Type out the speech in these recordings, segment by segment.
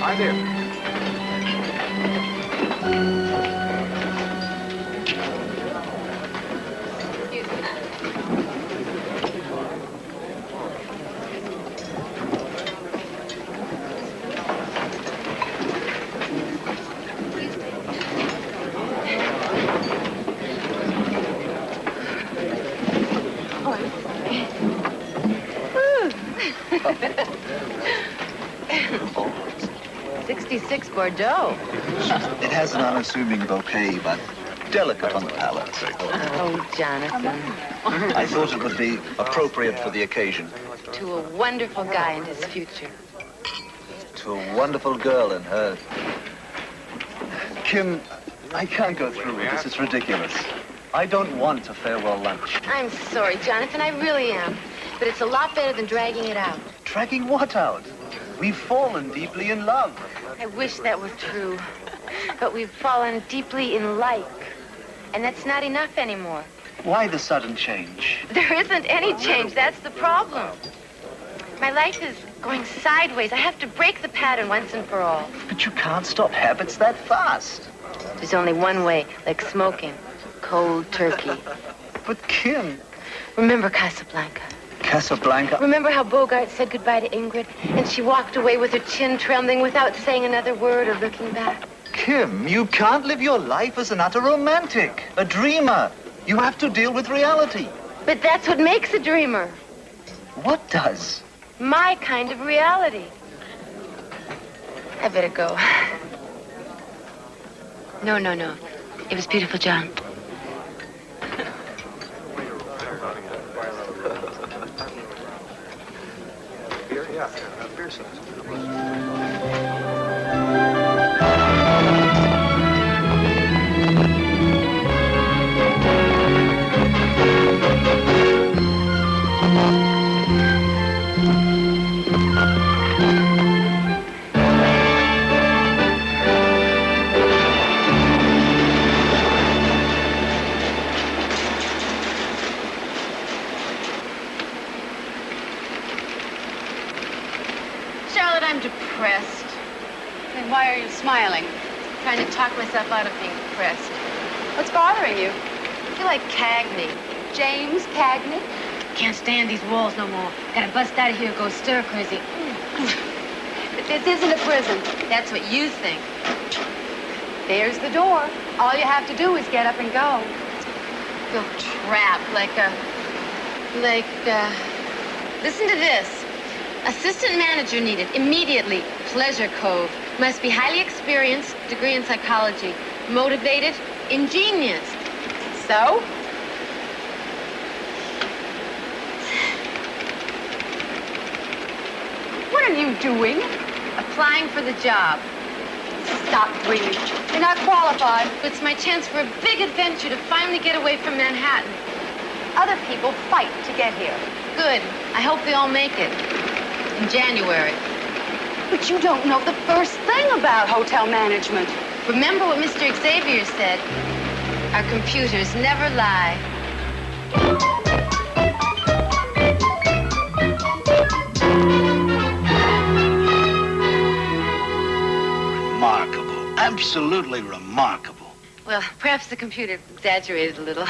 Hi there. Oh, 66 Bordeaux. It has an unassuming bouquet, but delicate on the palate. Oh, Jonathan. I thought it would be appropriate for the occasion. To a wonderful guy and his future. To a wonderful girl and her... Kim, I can't go through with this. It's ridiculous. I don't want a farewell lunch. I'm sorry, Jonathan. I really am. But it's a lot better than dragging it out. Dragging what out? We've fallen deeply in love. I wish that were true. But we've fallen deeply in like. And that's not enough anymore. Why the sudden change? There isn't any change. That's the problem. My life is going sideways. I have to break the pattern once and for all. But you can't stop habits that fast. There's only one way, like smoking. Cold turkey. But Kim... Remember Casablanca? Casablanca? Remember how Bogart said goodbye to Ingrid, and she walked away with her chin trembling without saying another word or looking back? Kim, you can't live your life as an utter romantic, a dreamer. You have to deal with reality. But that's what makes a dreamer. What does? My kind of reality. I better go. No. It was beautiful, John. Charlotte, I'm depressed. And why are you smiling? Trying to talk myself out of being depressed. What's bothering you? I feel like Cagney. James Cagney? Can't stand these walls no more. Gotta bust out of here and go stir crazy. But this isn't a prison. That's what you think. There's the door. All you have to do is get up and go. I feel trapped listen to this. Assistant manager needed immediately. Pleasure Cove. Must be highly experienced, degree in psychology. Motivated, ingenious. So? What are you doing? Applying for the job. Stop dreaming. You're not qualified. It's my chance for a big adventure to finally get away from Manhattan. Other people fight to get here. Good. I hope they all make it. In January. But you don't know the first thing about hotel management. Remember what Mr. Xavier said. Our computers never lie. Remarkable. Absolutely remarkable. Well, perhaps the computer exaggerated a little.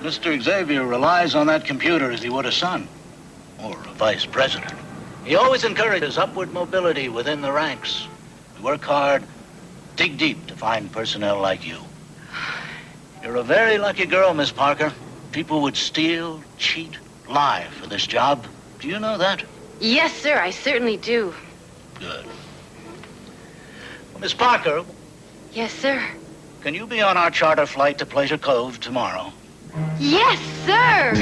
Mr. Xavier relies on that computer as he would a son or a vice president. He always encourages upward mobility within the ranks. We work hard, dig deep to find personnel like you. You're a very lucky girl, Miss Parker. People would steal, cheat, lie for this job. Do you know that? Yes, sir, I certainly do. Good. Well, Miss Parker, Yes, sir. can you be on our charter flight to Pleasure Cove tomorrow? Yes, sir!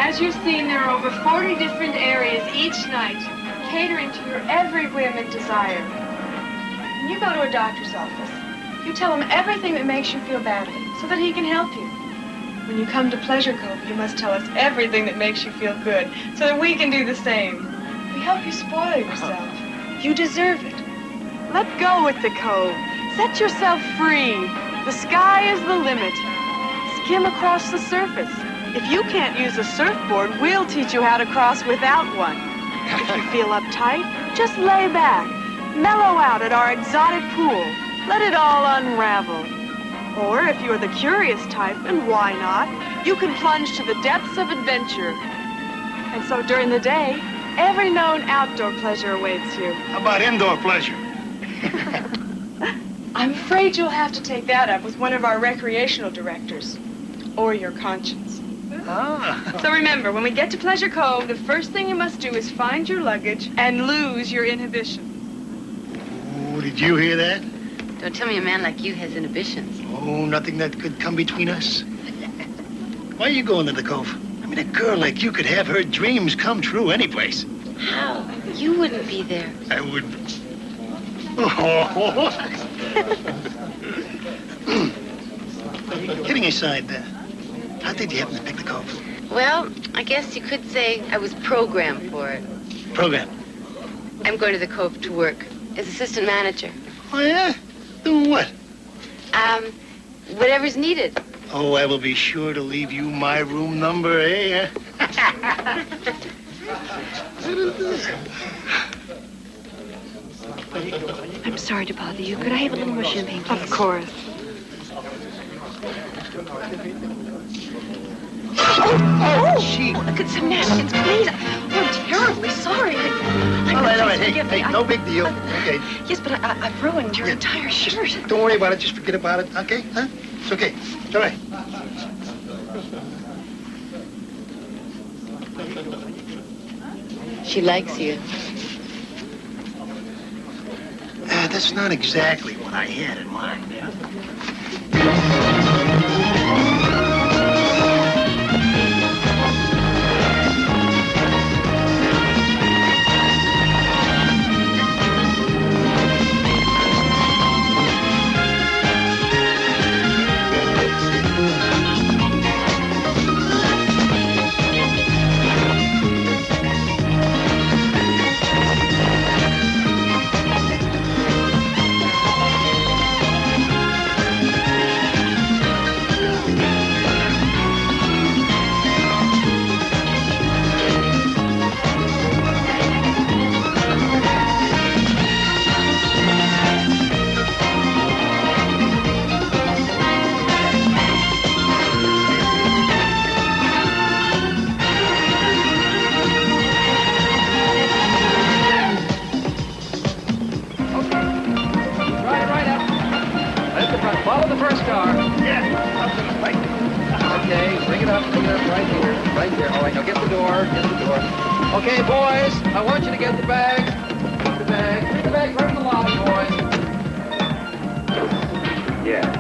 As you've seen, there are over 40 different areas each night, catering to your every whim and desire. When you go to a doctor's office, you tell him everything that makes you feel badly, so that he can help you. When you come to Pleasure Cove, you must tell us everything that makes you feel good, so that we can do the same. We help you spoil yourself. You deserve it. Let go at the Cove. Set yourself free. The sky is the limit. Skim across the surface. If you can't use a surfboard, we'll teach you how to cross without one. If you feel uptight, just lay back. Mellow out at our exotic pool. Let it all unravel. Or if you're the curious type, and why not, you can plunge to the depths of adventure. And so during the day, every known outdoor pleasure awaits you. How about indoor pleasure? I'm afraid you'll have to take that up with one of our recreational directors. Or your conscience. Ah. So remember, when we get to Pleasure Cove, the first thing you must do is find your luggage and lose your inhibition. Oh, did you hear that? Don't tell me a man like you has inhibitions. Oh, nothing that could come between us. Why are you going to the Cove? I mean, a girl like you could have her dreams come true any place. How? You wouldn't be there. I wouldn't. Oh. Kidding aside, how did you happen to pick the Cove? Well, I guess you could say I was programmed for it. Program. I'm going to the Cove to work as assistant manager. Oh, yeah? Doing what? Whatever's needed. Oh, I will be sure to leave you my room number, eh? I'm sorry to bother you. Could I have a little more champagne, please? Of course. Oh, gee. Look at some napkins, please. I'm terribly sorry. All right. Hey, no big deal. Okay. Yes, but I've ruined your entire shirt. Don't worry about it. Just forget about it, okay? Huh? It's okay. It's all right. She likes you. That's not exactly what I had in mind. Okay, boys, I want you to get the bag. Get the bag from the lobby, boys. Yes.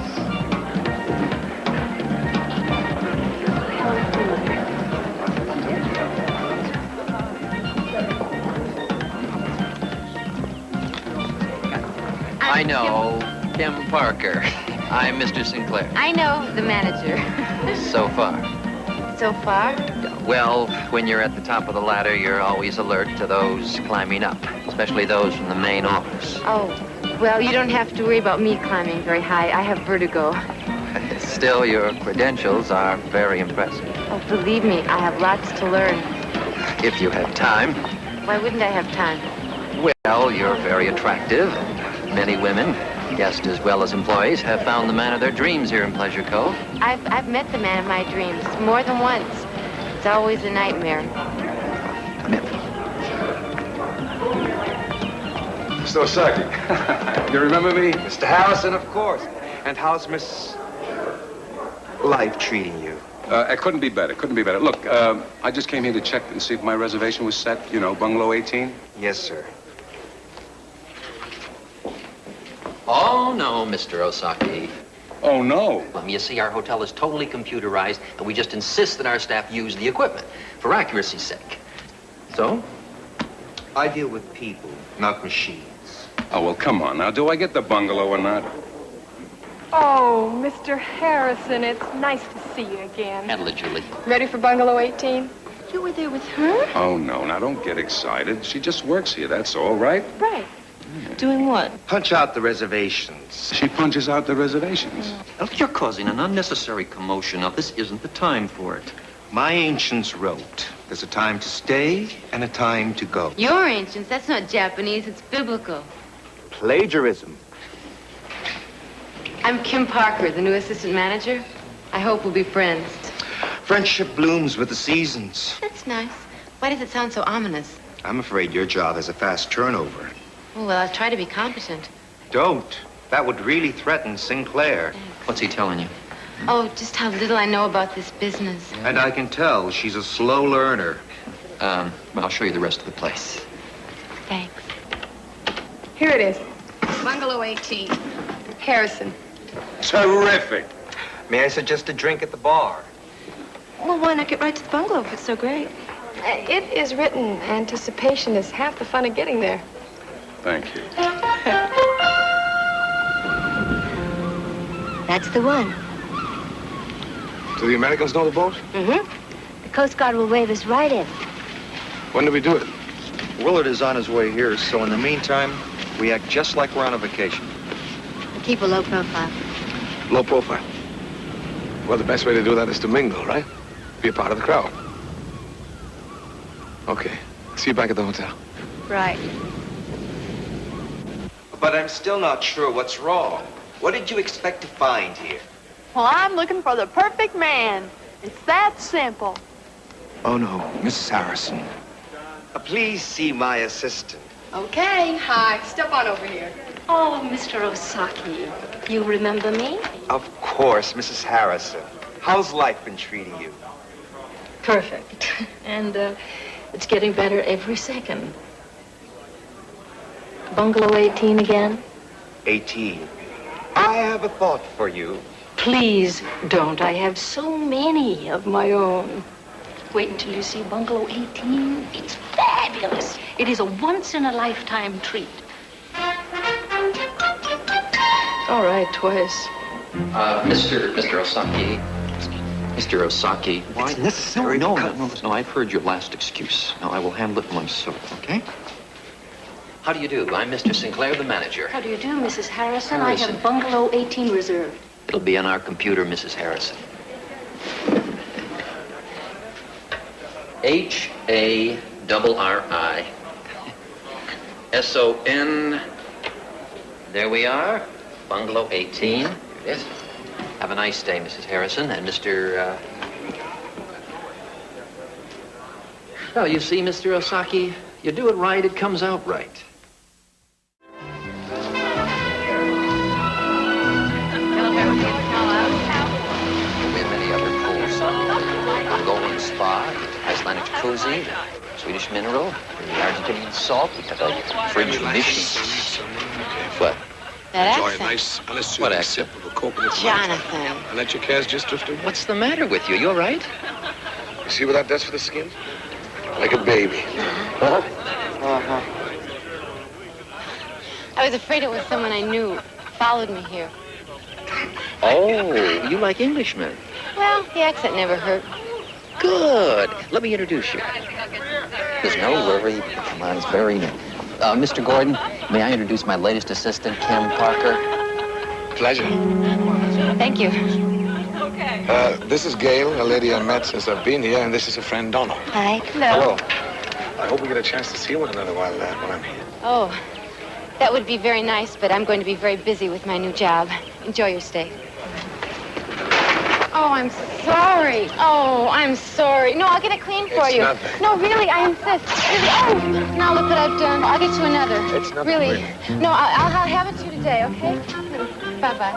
I know, Kim Parker. I'm Mr. Sinclair. I know the manager. So far. So far? Well, when you're at the top of the ladder, you're always alert to those climbing up, especially those from the main office. Oh, well, you don't have to worry about me climbing very high. I have vertigo. Still, your credentials are very impressive. Oh, believe me, I have lots to learn. If you have time. Why wouldn't I have time? Well, you're very attractive. Many women, guests as well as employees, have found the man of their dreams here in Pleasure Cove. I've met the man of my dreams more than once. It's always a nightmare. Come in. Mr. Osaki, you remember me? Mr. Harrison, of course. And how's Miss Life treating you? It couldn't be better. Look, I just came here to check and see if my reservation was set. You know, bungalow 18. Yes, sir. Oh, no, Mr. Osaki. Oh, no. You see, our hotel is totally computerized, and we just insist that our staff use the equipment for accuracy's sake. So? I deal with people, not machines. Oh, well, come on now. Do I get the bungalow or not? Oh, Mr. Harrison, it's nice to see you again. Handle it, Julie. Ready for bungalow 18? You were there with her? Oh, no. Now, don't get excited. She just works here, that's all, right? Right. Doing what? Punch out the reservations. She punches out the reservations. Look, you're causing an unnecessary commotion. Now, this isn't the time for it. My ancients wrote, there's a time to stay and a time to go. Your ancients, that's not Japanese, it's biblical. Plagiarism. I'm Kim Parker, the new assistant manager. I hope we'll be friends. Friendship blooms with the seasons. That's nice. Why does it sound so ominous? I'm afraid your job has a fast turnover. Oh, well, I'll try to be competent. Don't. That would really threaten Sinclair. What's he telling you? Oh, just how little I know about this business. And I can tell she's a slow learner. Well, I'll show you the rest of the place. Thanks. Here it is. Bungalow 18. Harrison. Terrific. May I suggest a drink at the bar? Well, why not get right to the bungalow if it's so great? It is written. Anticipation is half the fun of getting there. Thank you. That's the one. Do the Americans know the boat? Mm-hmm. The Coast Guard will wave us right in. When do we do it? Willard is on his way here, so in the meantime, we act just like we're on a vacation. We'll keep a low profile. Low profile. Well, the best way to do that is to mingle, right? Be a part of the crowd. Okay. See you back at the hotel. Right. But I'm still not sure what's wrong. What did you expect to find here? Well, I'm looking for the perfect man. It's that simple. Oh, no, Mrs. Harrison. Please see my assistant. Okay, hi. Step on over here. Oh, Mr. Osaki, you remember me? Of course, Mrs. Harrison. How's life been treating you? Perfect. And it's getting better every second. Bungalow 18 again? 18. I have a thought for you. Please don't. I have so many of my own. Wait until you see Bungalow 18. It's fabulous. It is a once-in-a-lifetime treat. All right, twice. Mr. Osaki. Mr. Osaki. Why? It's necessary. No, I've heard your last excuse. Now, I will handle it myself, okay? How do you do? I'm Mr. Sinclair, the manager. How do you do, Mrs. Harrison? Harrison. I have Bungalow 18 reserved. It'll be on our computer, Mrs. Harrison. Harri. Son. There we are. Bungalow 18. Here it is. Have a nice day, Mrs. Harrison. And Mr. Well, you see, Mr. Osaki, you do it right, it comes out right. We have many other pools. Mongolian spa, Icelandic koozie, Swedish mineral, the Argentinian salt. We have a fridge mission. What? That Enjoy a accent. nice, unassuming What accent? sip of a coconut Jonathan. And let your cares just drift away. What's the matter with you? You all right? You see what that does for the skin? Like a baby. I was afraid it was someone I knew. Followed me here. Oh, you like Englishmen. Well, the accent never hurt. Good. Let me introduce you. There's no worry. Mine's very new. Mr. Gordon, may I introduce my latest assistant, Kim Parker? Pleasure. Thank you. This is Gail, a lady I met since I've been here, and this is a friend, Donna. Hi. Hello. I hope we get a chance to see one another while I'm here. Oh, that would be very nice, but I'm going to be very busy with my new job. Enjoy your stay. Oh, I'm sorry. Oh, I'm sorry. No, I'll get it clean for It's you. nothing. No, really, I insist. Really. Oh, now look what I've done. I'll get you another. It's nothing, Really. really. No, I'll have it to you today, okay? Bye-bye.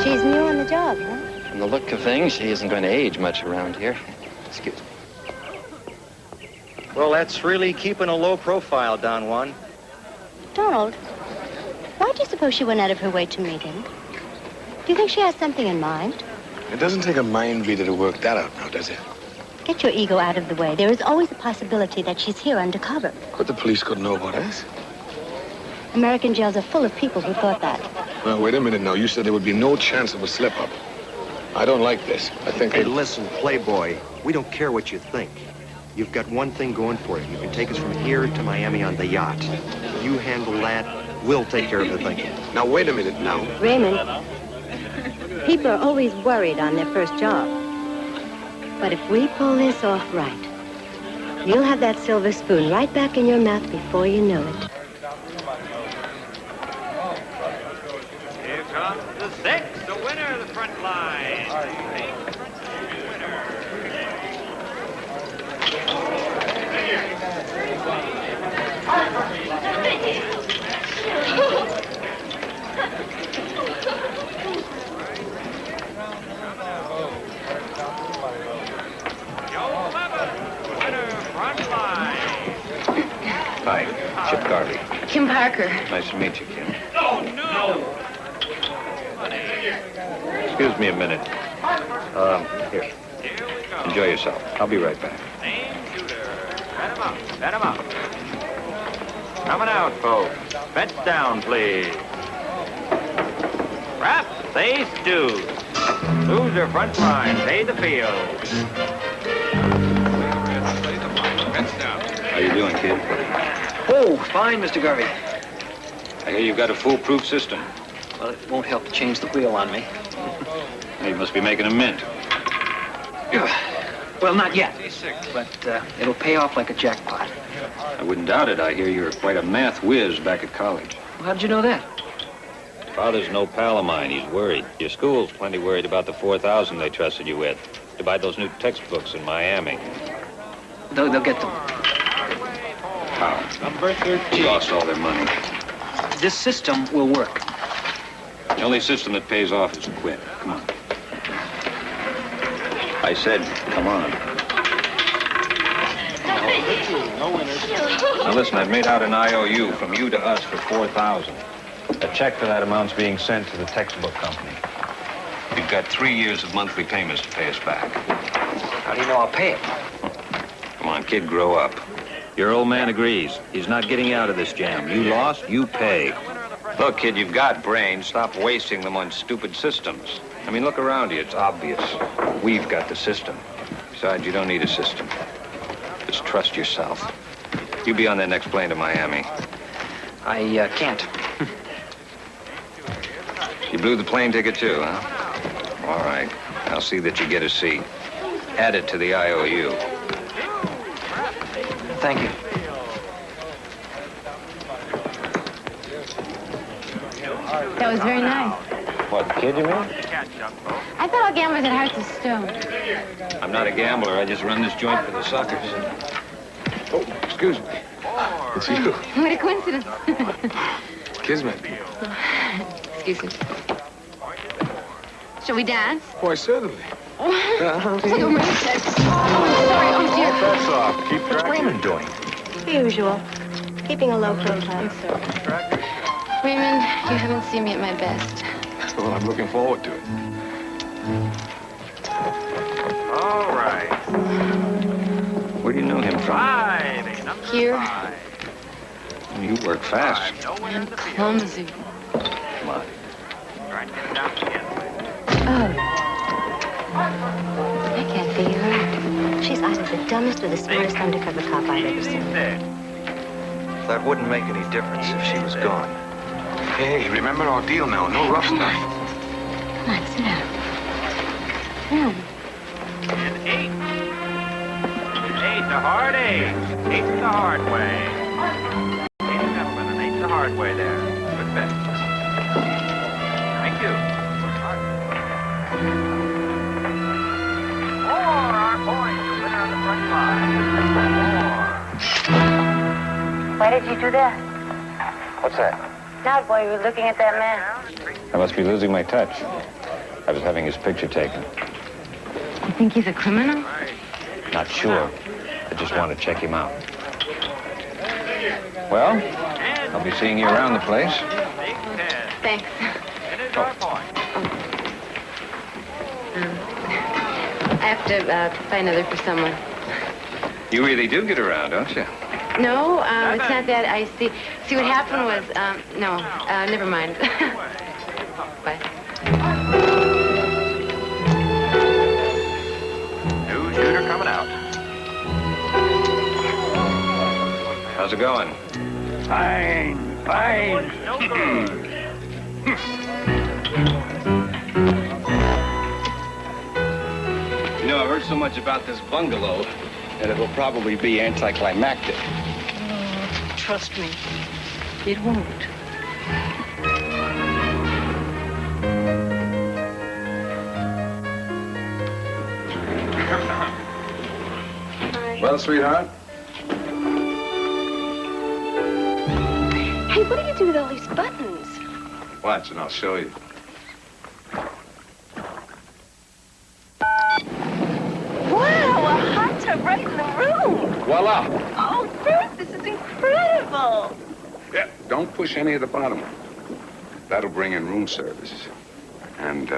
She's new on the job, huh? From the look of things, she isn't going to age much around here. Excuse me. Well, that's really keeping a low profile, Don Juan. Donald, why do you suppose she went out of her way to meet him? Do you think she has something in mind? It doesn't take a mind reader to work that out now, does it? Get your ego out of the way. There is always a possibility that she's here undercover. But the police couldn't know about us. American jails are full of people who thought that. Now, wait a minute now. You said there would be no chance of a slip-up. I don't like this. I think... Hey, listen, Playboy. We don't care what you think. You've got one thing going for you. You can take us from here to Miami on the yacht. You handle that. We'll take care of the thinking. Now, wait a minute now. Raymond, people are always worried on their first job. But if we pull this off right, you'll have that silver spoon right back in your mouth before you know it. Here comes the 6, the winner of the front line. Hi, Chip Garvey. Kim Parker. Nice to meet you, Kim. Oh, no! Excuse me a minute. Here. Enjoy yourself. I'll be right back. Same shooter. Set him up. Coming out, folks. Fence down, please. Rap, say stew. Loser front line, pay the field. Fence down. How you doing, kid? Oh, fine, Mr. Garvey. I hear you've got a foolproof system. Well, it won't help to change the wheel on me. You must be making a mint. Well, not yet, but it'll pay off like a jackpot. I wouldn't doubt it. I hear you're quite a math whiz back at college. Well, how did you know that? Father's no pal of mine. He's worried. Your school's plenty worried about the 4,000 they trusted you with to buy those new textbooks in Miami. They'll get them. How? Number 13. Lost all their money. This system will work. The only system that pays off is to quit. Come on. I said, come on. Now listen, I've made out an IOU from you to us for 4,000. A check for that amount's being sent to the textbook company. You've got 3 years of monthly payments to pay us back. How do you know I'll pay it? Come on, kid, grow up. Your old man agrees. He's not getting out of this jam. You lost, you pay. Look, kid, you've got brains. Stop wasting them on stupid systems. I mean, look around you. It's obvious. We've got the system. Besides, you don't need a system. Just trust yourself. You be on that next plane to Miami. I can't. You blew the plane ticket too, huh? All right. I'll see that you get a seat. Add it to the IOU. Thank you. That was very nice. What, the kid, you mean? I thought all gamblers had hearts of stone. I'm not a gambler. I just run this joint for the suckers. Oh, excuse me. It's you. What a coincidence. Kismet. Excuse me. Shall we dance? Why, certainly. It's like a race. Oh, sorry. Oh, dear. That's off. Keep What's Raymond doing? The usual. Keeping a low profile. Raymond, you haven't seen me at my best. Well, I'm looking forward to it. All right. Where do you know him from? Here. You work fast. I'm clumsy. Come on. Oh. I can't figure her out. She's either the dumbest or the smartest undercover cop I've ever seen. That wouldn't make any difference if she was gone. Hey, remember our deal now. No rough stuff. Come on, sit down. Come on. And 8. 8 the hard 8. 8 the hard way. 8 gentlemen, and 8 the hard way there. Good bet. Thank you. 4 our point. The winner of the front line. 4. Why did you do that? What's that? Now, boy, you were looking at that man. I must be losing my touch. I was having his picture taken. You think he's a criminal? Not sure. I just want to check him out. Well, I'll be seeing you around the place. Thanks. I have to find another for someone. You really do get around, don't you? No, it's not that. I see. See, what happened was, no, never mind. Bye. New shooter coming out. How's it going? Fine, fine. No good. You know, I've heard so much about this bungalow that it will probably be anticlimactic. Oh, trust me, it won't. Well, sweetheart? Hey, what do you do with all these buttons? Watch and I'll show you. Wow, a hot tub right in the room. Voila! Oh, Bert, this is incredible. Yeah, don't push any of the bottom. That'll bring in room service. And,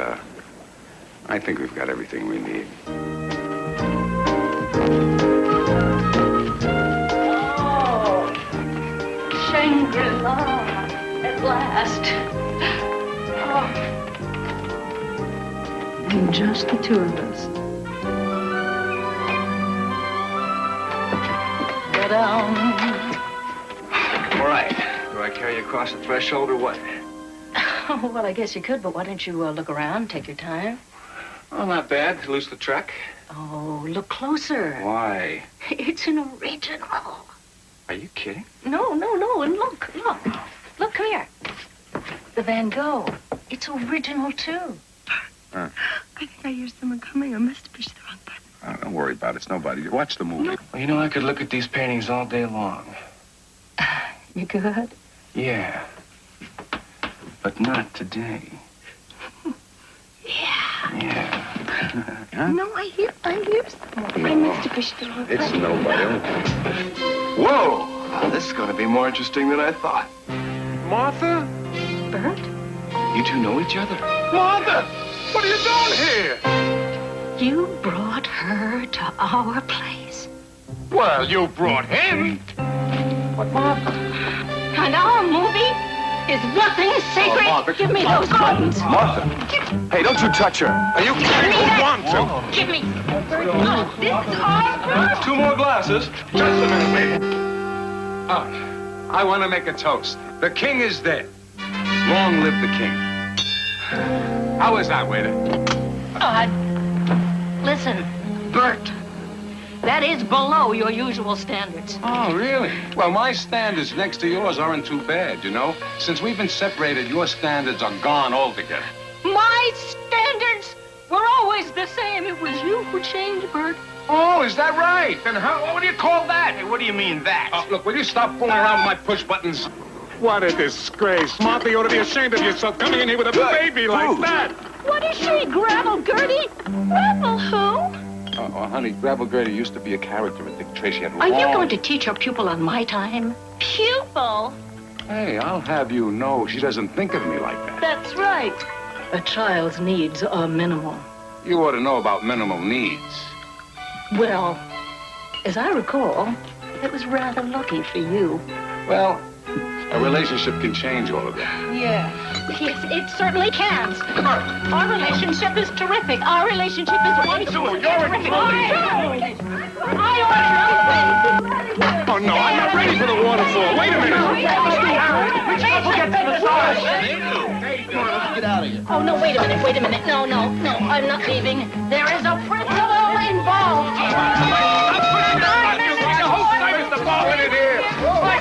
I think we've got everything we need. Oh, Shangri-La, at last. Oh. And just the two of us. All right. Do I carry you across the threshold or what? Oh, well, I guess you could, but why don't you look around, take your time? Oh, not bad. Loose the truck. Oh, look closer. Why? It's an original. Are you kidding? No, and look. Look, come here. The Van Gogh. It's original, too. Huh. I think I hear someone coming. I must have pushed the wrong button. Oh, don't worry about it. It's nobody. Watch the movie. No. Well, you know, I could look at these paintings all day long. You could? Yeah. But not today. Yeah. Huh? No, I hear someone. No. I must have pushed the wrong It's button. nobody. Whoa! This is going to be more interesting than I thought. Martha? Bert? You two know each other? Martha! What are you doing here? You brought her to our place. Well, you brought him. What, Martha? And our movie is nothing sacred. Martha. Give me those buttons. Martha! Hey, don't you touch her. Are you kidding? Who want to? Give me. Oh, this is our 2 more glasses. Just a minute, lady. I want to make a toast. The king is dead. Long live the king. How is that, waiter? Listen, Bert. That is below your usual standards. Oh, really? Well, my standards next to yours aren't too bad, you know? Since we've been separated, your standards are gone altogether. My standards were always the same. It was you who changed, Bert. Oh, is that right? Then what do you call that? Hey, what do you mean that? Look, will you stop fooling around with my push buttons? What a disgrace. Martha, you ought to be ashamed of yourself coming in here with a baby like that. What is she, Gravel Gertie? Gravel who? Oh, honey, Gravel Gertie used to be a character in Dick Tracy. Are you going to teach her pupil on my time? Pupil? Hey, I'll have you know she doesn't think of me like that. That's right. A child's needs are minimal. You ought to know about minimal needs. Well, as I recall, it was rather lucky for you. Well, a relationship can change all of that. Yeah. Yes, it certainly can. Our relationship is terrific. Our relationship is wonderful. Terrific. Oh, no, I'm not ready for the waterfall. Wait a minute. Let's get out of here. Oh, no, wait a minute. No, I'm not leaving. There is a principle involved.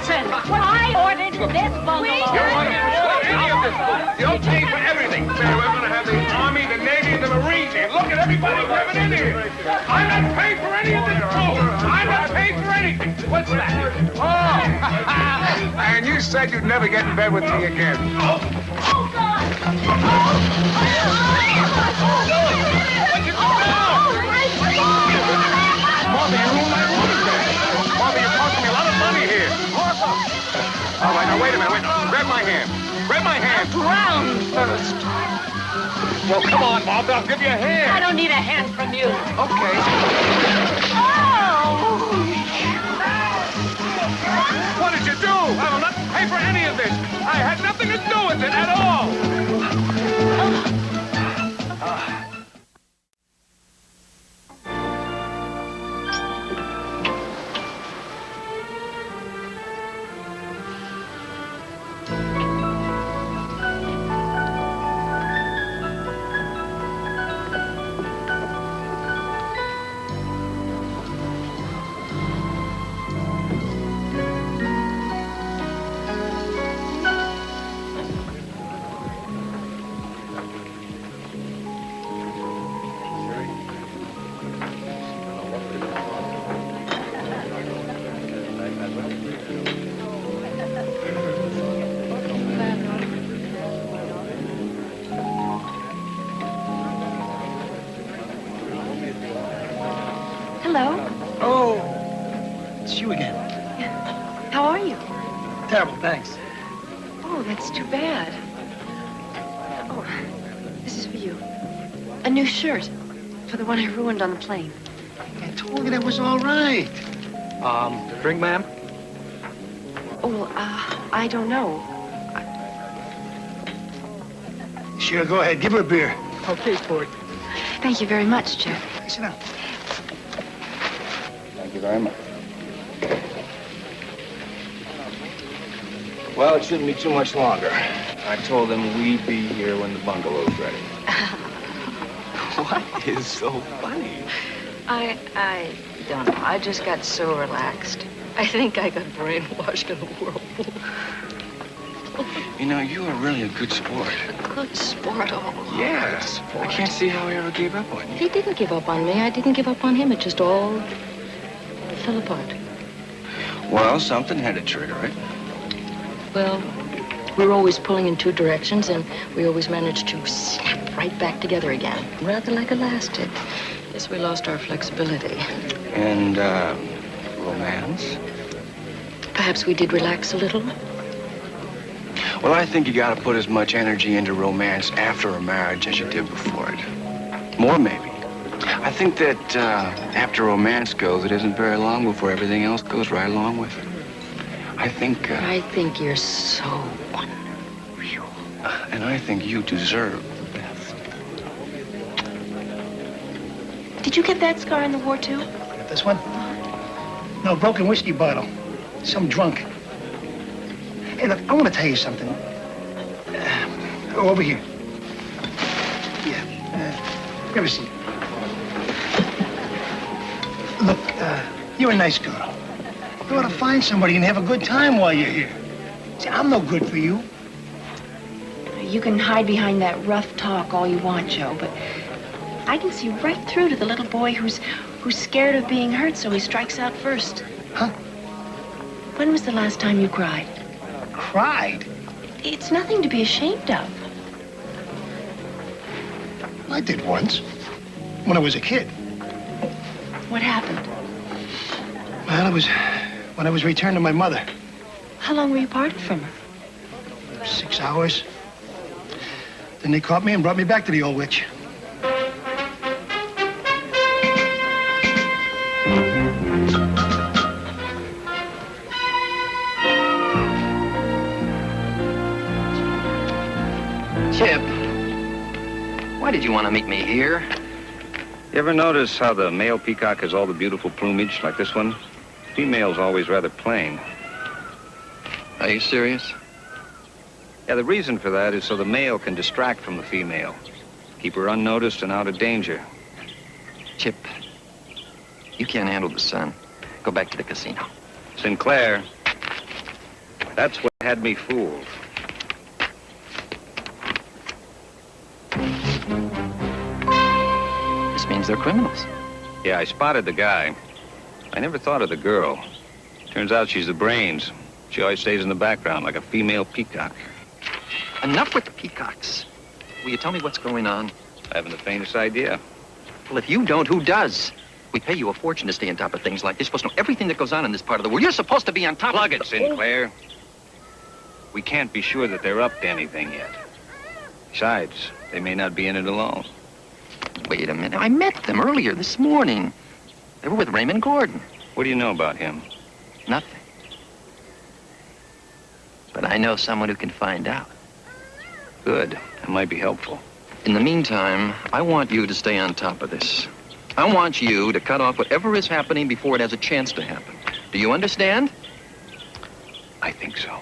Listen, I ordered this bungalow. You're paying for everything. We're going to have the Army, the Navy, and the Marines here. Look at everybody coming in here. I'm not paying for any of this. I'm not paying for anything. What's that? Oh, and you said you'd never get in bed with me again. Oh, God. Martha, you ruined my room today. Martha, you're costing me a lot of money here. Martha! All right, now, wait a minute. Grab my hand. Grab my hand. Round first. Well, come on, Martha. I'll give you a hand. I don't need a hand from you. Okay. Oh! What did you do? I will not pay for any of this. I had nothing to do with it at all. Terrible, thanks. Oh, that's too bad. Oh, this is for you. A new shirt for the one I ruined on the plane. I told you that was all right. Drink, ma'am? Oh, well, I don't know. Sure, go ahead. Give her a beer. Okay, sport. Thank you very much, Jeff. Sit down. Thank you very much. Well, it shouldn't be too much longer. I told them we'd be here when the bungalow's ready. What is so funny? I don't know. I just got so relaxed. I think I got brainwashed in the whirlpool. You know, you are really a good sport. A good sport, oh. Yes. I can't see how he ever gave up on you. He didn't give up on me. I didn't give up on him. It just all fell apart. Well, something had to trigger it. Well, we were always pulling in two directions, and we always managed to snap right back together again, rather like elastic. Yes, we lost our flexibility. And, romance? Perhaps we did relax a little. Well, I think you gotta put as much energy into romance after a marriage as you did before it. More, maybe. I think that, after romance goes, it isn't very long before everything else goes right along with it. I think you're so unreal. And I think you deserve the best. Did you get that scar in the war, too? Got this one? No, broken whiskey bottle. Some drunk. Hey, look, I want to tell you something. Over here. Yeah. Grab a seat. Look, you're a nice girl. You ought to find somebody and have a good time while you're here. See, I'm no good for you. You can hide behind that rough talk all you want, Joe, but I can see right through to the little boy who's scared of being hurt, so he strikes out first. Huh? When was the last time you cried? Cried? It's nothing to be ashamed of. I did once. When I was a kid. What happened? Well, it was when I was returned to my mother. How long were you parted from her? 6 hours. Then they caught me and brought me back to the old witch. Chip, why did you want to meet me here? You ever notice how the male peacock has all the beautiful plumage, like this one? Female's always rather plain. Are you serious? Yeah, the reason for that is so the male can distract from the female. Keep her unnoticed and out of danger. Chip, you can't handle the sun. Go back to the casino. Sinclair, that's what had me fooled. This means they're criminals. Yeah, I spotted the guy. I never thought of the girl. Turns out she's the brains. She always stays in the background like a female peacock. Enough with the peacocks. Will you tell me what's going on? I haven't the faintest idea. Well, if you don't, who does? We pay you a fortune to stay on top of things like this. You're supposed to know everything that goes on in this part of the world. You're supposed to be on top Plug of it, Sinclair. We can't be sure that they're up to anything yet. Besides, they may not be in it alone. Wait a minute. I met them earlier this morning. They were with Raymond Gordon. What do you know about him? Nothing. But I know someone who can find out. Good. That might be helpful. In the meantime, I want you to stay on top of this. I want you to cut off whatever is happening before it has a chance to happen. Do you understand? I think so.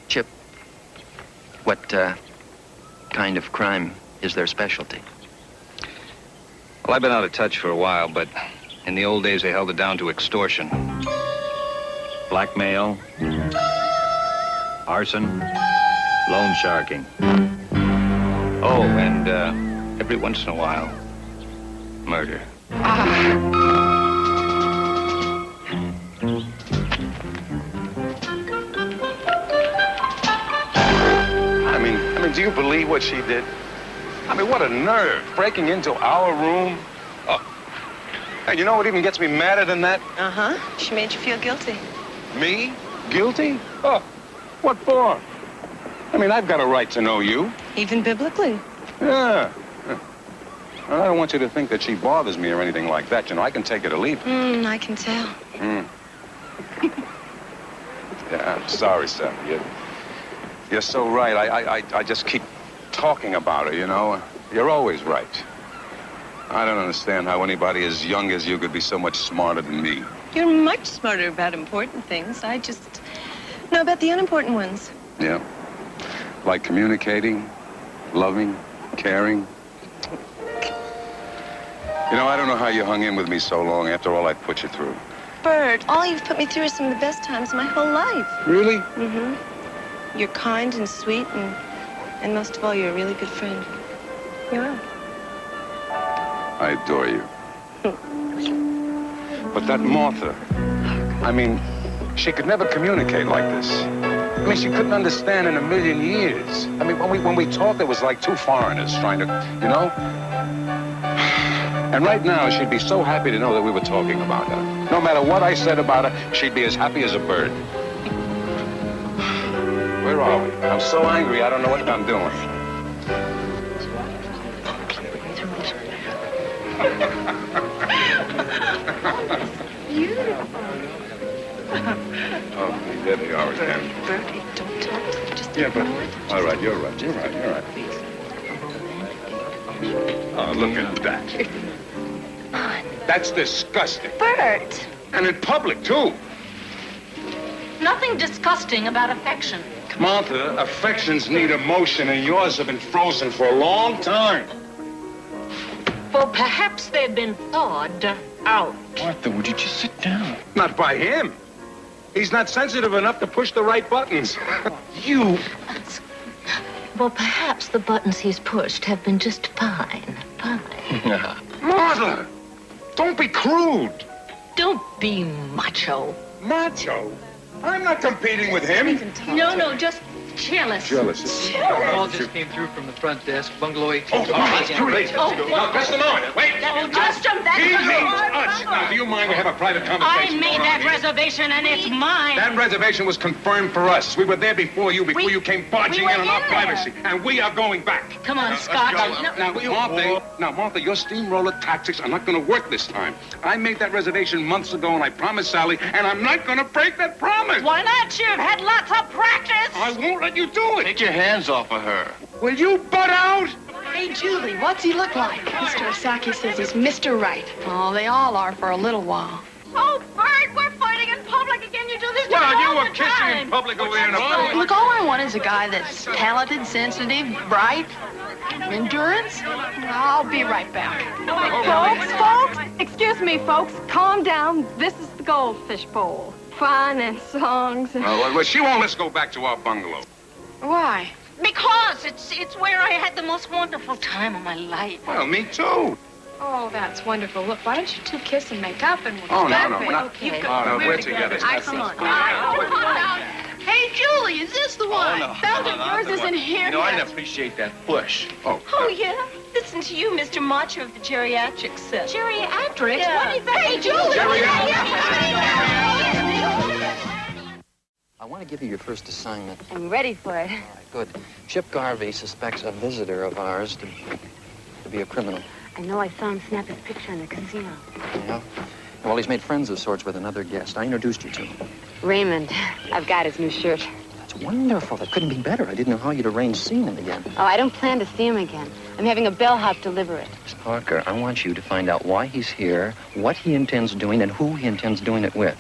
Chip, what kind of crime is their specialty? Well, I've been out of touch for a while, but in the old days, they held it down to extortion. Blackmail, arson, loan sharking. Oh, and every once in a while, murder. I mean, do you believe what she did? I mean, what a nerve, breaking into our room. Oh. And you know what even gets me madder than that? Uh-huh. She made you feel guilty. Me? Guilty? Oh, what for? I mean, I've got a right to know you. Even biblically. Yeah. I don't want you to think that she bothers me or anything like that. You know, I can take it or leave it. I can tell. Yeah, I'm sorry, Sally. You're so right. I just keep talking about her, you know. You're always right. I don't understand how anybody as young as you could be so much smarter than me. You're much smarter about important things. I just know about the unimportant ones. Yeah. Like communicating, loving, caring. You know, I don't know how you hung in with me so long after all I put you through. Bert, all you've put me through is some of the best times of my whole life. Really? Mm-hmm. You're kind and sweet, and most of all, you're a really good friend. You are. I adore you. But that Martha, I mean, she could never communicate like this. I mean, she couldn't understand in a million years. I mean, when we talked, it was like two foreigners trying to, you know? And right now, she'd be so happy to know that we were talking about her. No matter what I said about her, she'd be as happy as a bird. Where are we? I'm so angry, I don't know what I'm doing. Oh, there they are again. Bertie, don't talk to them. Just Yeah, but all right, you're right. Oh, look at that. That's disgusting. Bert! And in public, too. Nothing disgusting about affection. Martha, affections need emotion, and yours have been frozen for a long time. Well, perhaps they've been thawed out. Martha, would you just sit down? Not by him. He's not sensitive enough to push the right buttons. You. Well, perhaps the buttons he's pushed have been just fine. Martha, don't be crude. Don't be macho. Macho? I'm not competing with him. No, just jealous. Jealous. Call just came through from the front desk, bungalow 18. Oh, that's too late. No, just a moment. Wait. Just a He means us. Now, do you mind we have a private conversation? I made that reservation, and it's mine. That reservation was confirmed for us. We were there before you you came barging in on our privacy. And we are going back. Come on, Scott. Now, Martha, your steamroller tactics are not going to work this time. I made that reservation months ago, and I promised Sally, and I'm not going to break that promise. Why not? You've had lots of practice. I won't let you do it. Take your hands off of her. Will you butt out? Hey, Julie, what's he look like? Mr. Osaki says he's Mr. Right. Oh, they all are for a little while. Oh, Bert, we're fighting in public again. You do this to me Well, you all were the kissing time. in public over there in the park. Look, all I want is a guy that's talented, sensitive, bright, endurance. I'll be right back. Folks, excuse me, folks. Calm down. This is the Goldfish Bowl. Fun and songs. Well, she won't let us go back to our bungalow. Why? Because it's where I had the most wonderful time of my life. Well, me too. Oh, that's wonderful. Look, why don't you two kiss and make up and we'll Oh, start no, with- we're not. Okay. No, we're together. Come on. Hey, Julie, is this the one? Belgium, yours isn't here You know, I yet. didn't appreciate that push. Oh, yeah? Listen to you, Mr. Macho of the geriatrics set. Geriatrics? Yeah. What do you think? Hey, Julie! I want to give you your first assignment. I'm ready for it. Good. Chip Garvey suspects a visitor of ours to be a criminal. I know I saw him snap his picture in the casino. Yeah? Well, he's made friends of sorts with another guest. I introduced you to him. Raymond. I've got his new shirt. That's wonderful. That couldn't be better. I didn't know how you'd arrange seeing him again. Oh, I don't plan to see him again. I'm having a bellhop deliver it. Miss Parker, I want you to find out why he's here, what he intends doing, and who he intends doing it with.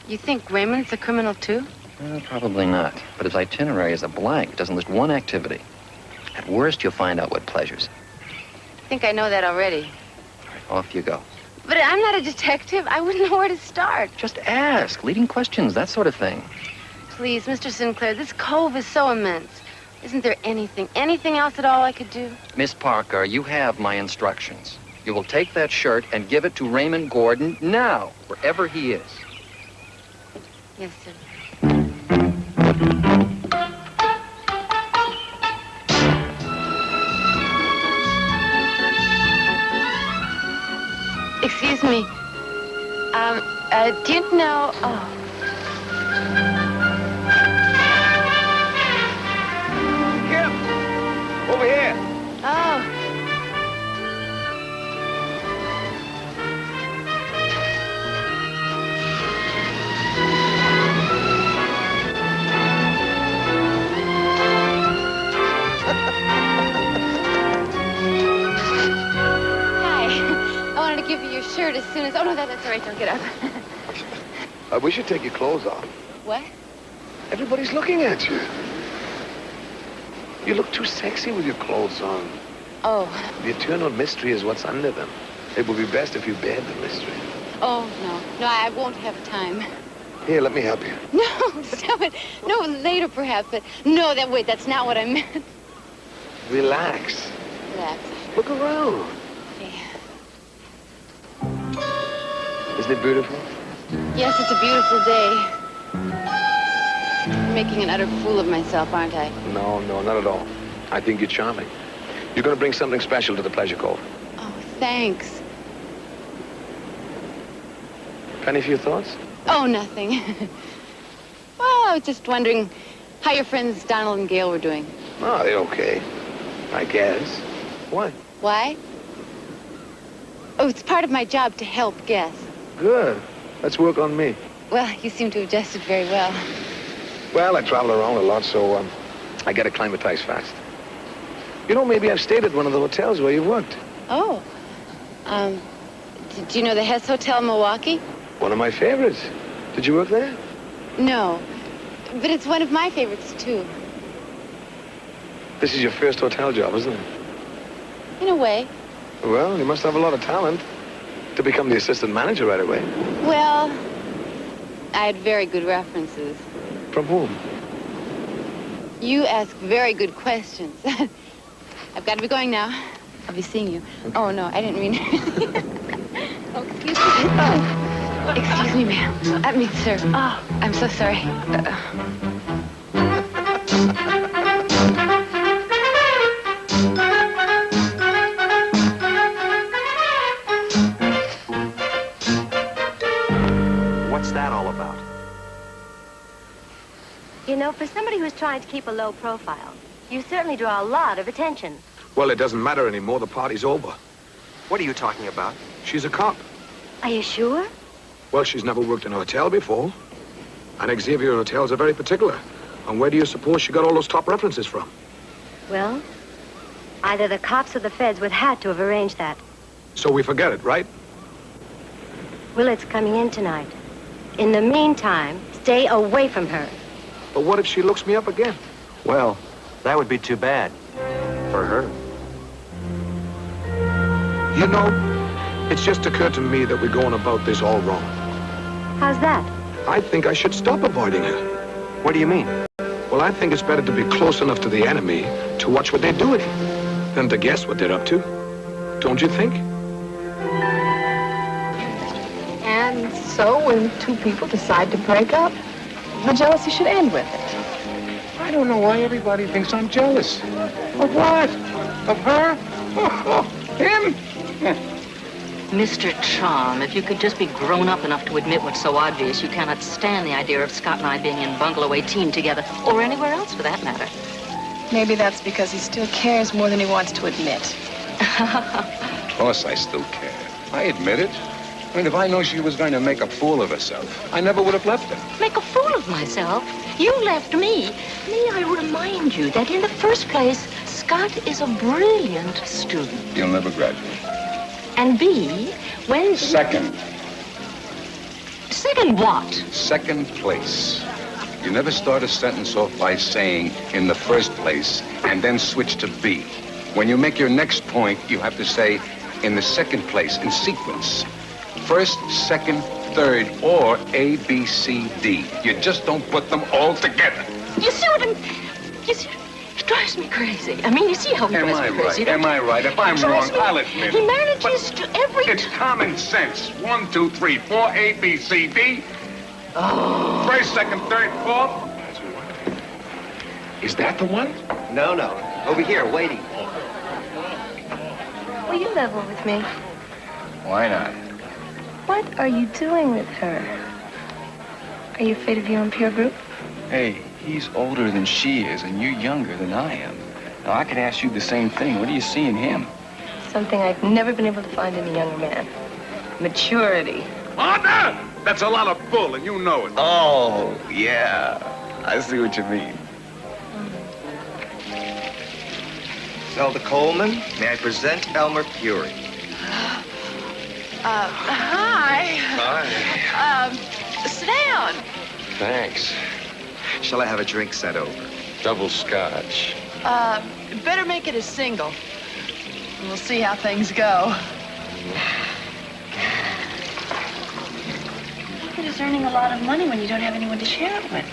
You think Raymond's a criminal, too? Probably not. But his itinerary is a blank. It doesn't list one activity. At worst, you'll find out what pleasures. I think I know that already. Off you go. But I'm not a detective. I wouldn't know where to start. Just ask. Leading questions, that sort of thing. Please, Mr. Sinclair, this cove is so immense. Isn't there anything else at all I could do? Miss Parker, you have my instructions. You will take that shirt and give it to Raymond Gordon now, wherever he is. Yes, sir. Excuse me. Do you know... Oh. shirt as soon as... Oh, no, that's all right. Don't get up. We should take your clothes off. What? Everybody's looking at you. You look too sexy with your clothes on. Oh. The eternal mystery is what's under them. It would be best if you bared the mystery. Oh, no. No, I won't have time. Here, let me help you. No, stop it. No, later perhaps, but... No, wait, that's not what I meant. Relax. Relax. Look around. Okay. Isn't it beautiful? Yes, it's a beautiful day. I'm making an utter fool of myself, aren't I? No, not at all. I think you're charming. You're going to bring something special to the Pleasure Cove. Oh, thanks. Any few thoughts? Oh, nothing. Well, I was just wondering how your friends Donald and Gail were doing. Oh, they're okay. I guess. Why? Why? Oh, it's part of my job to help guess. Good. Let's work on me. Well, you seem to have adjusted very well. Well, I travel around a lot, so I get acclimatized fast. You know, maybe I've stayed at one of the hotels where you worked. Oh. Do you know the Hess Hotel in Milwaukee? One of my favorites. Did you work there? No. But it's one of my favorites, too. This is your first hotel job, isn't it? In a way. Well, you must have a lot of talent to become the assistant manager right away. Well, I had very good references. From whom? You ask very good questions. I've got to be going now. I'll be seeing you. Okay. Oh, no, I didn't mean... Oh, excuse me. Oh. Excuse me, ma'am. Sir. Oh, I'm so sorry. What's that all about? You know, for somebody who's trying to keep a low profile, you certainly draw a lot of attention. Well, it doesn't matter anymore. The party's over. What are you talking about? She's a cop. Are you sure? Well, she's never worked in a hotel before. And Xavier Hotels are very particular. And where do you suppose she got all those top references from? Well, either the cops or the feds would have to have arranged that. So we forget it, right? Willard's coming in tonight. In the meantime, stay away from her. But what if she looks me up again? Well, that would be too bad. For her. You know, it's just occurred to me that we're going about this all wrong. How's that? I think I should stop avoiding her. What do you mean? Well, I think it's better to be close enough to the enemy to watch what they're doing than to guess what they're up to. Don't you think? And so when two people decide to break up, the jealousy should end with it. I don't know why everybody thinks I'm jealous. Of what? Of her? Oh, him? Mr. Charm, if you could just be grown up enough to admit what's so obvious, you cannot stand the idea of Scott and I being in Bungalow 18 together, or anywhere else for that matter. Maybe that's because he still cares more than he wants to admit. Of course I still care. I admit it. I mean, if I know she was going to make a fool of herself, I never would have left her. Make a fool of myself? You left me. May I remind you that in the first place, Scott is a brilliant student. You'll never graduate. And B, when... Second. Second what? Second place. You never start a sentence off by saying, in the first place, and then switch to B. When you make your next point, you have to say, in the second place, in sequence. First, second, third, or A, B, C, D. You just don't put them all together. You see what I'm... You see... It drives me crazy. I mean, you see how he drives me crazy. Am I right? If I'm wrong, I'll admit it. He manages to every... It's common sense. 1, 2, 3, 4, A, B, C, D. Oh. First, second, third, fourth. Is that the one? No. Over here, waiting. Will you level with me? Why not? What are you doing with her? Are you afraid of your own peer group? Hey, he's older than she is, and you're younger than I am. Now, I could ask you the same thing. What do you see in him? Something I've never been able to find in a younger man. Maturity. Partner! That's a lot of bull, and you know it. Oh, yeah. I see what you mean. Zelda Coleman, may I present Elmer Fury? Hi. Hi. Sit down. Thanks. Shall I have a drink sent over? Double scotch. Better make it a single. We'll see how things go. It is earning a lot of money when you don't have anyone to share it with.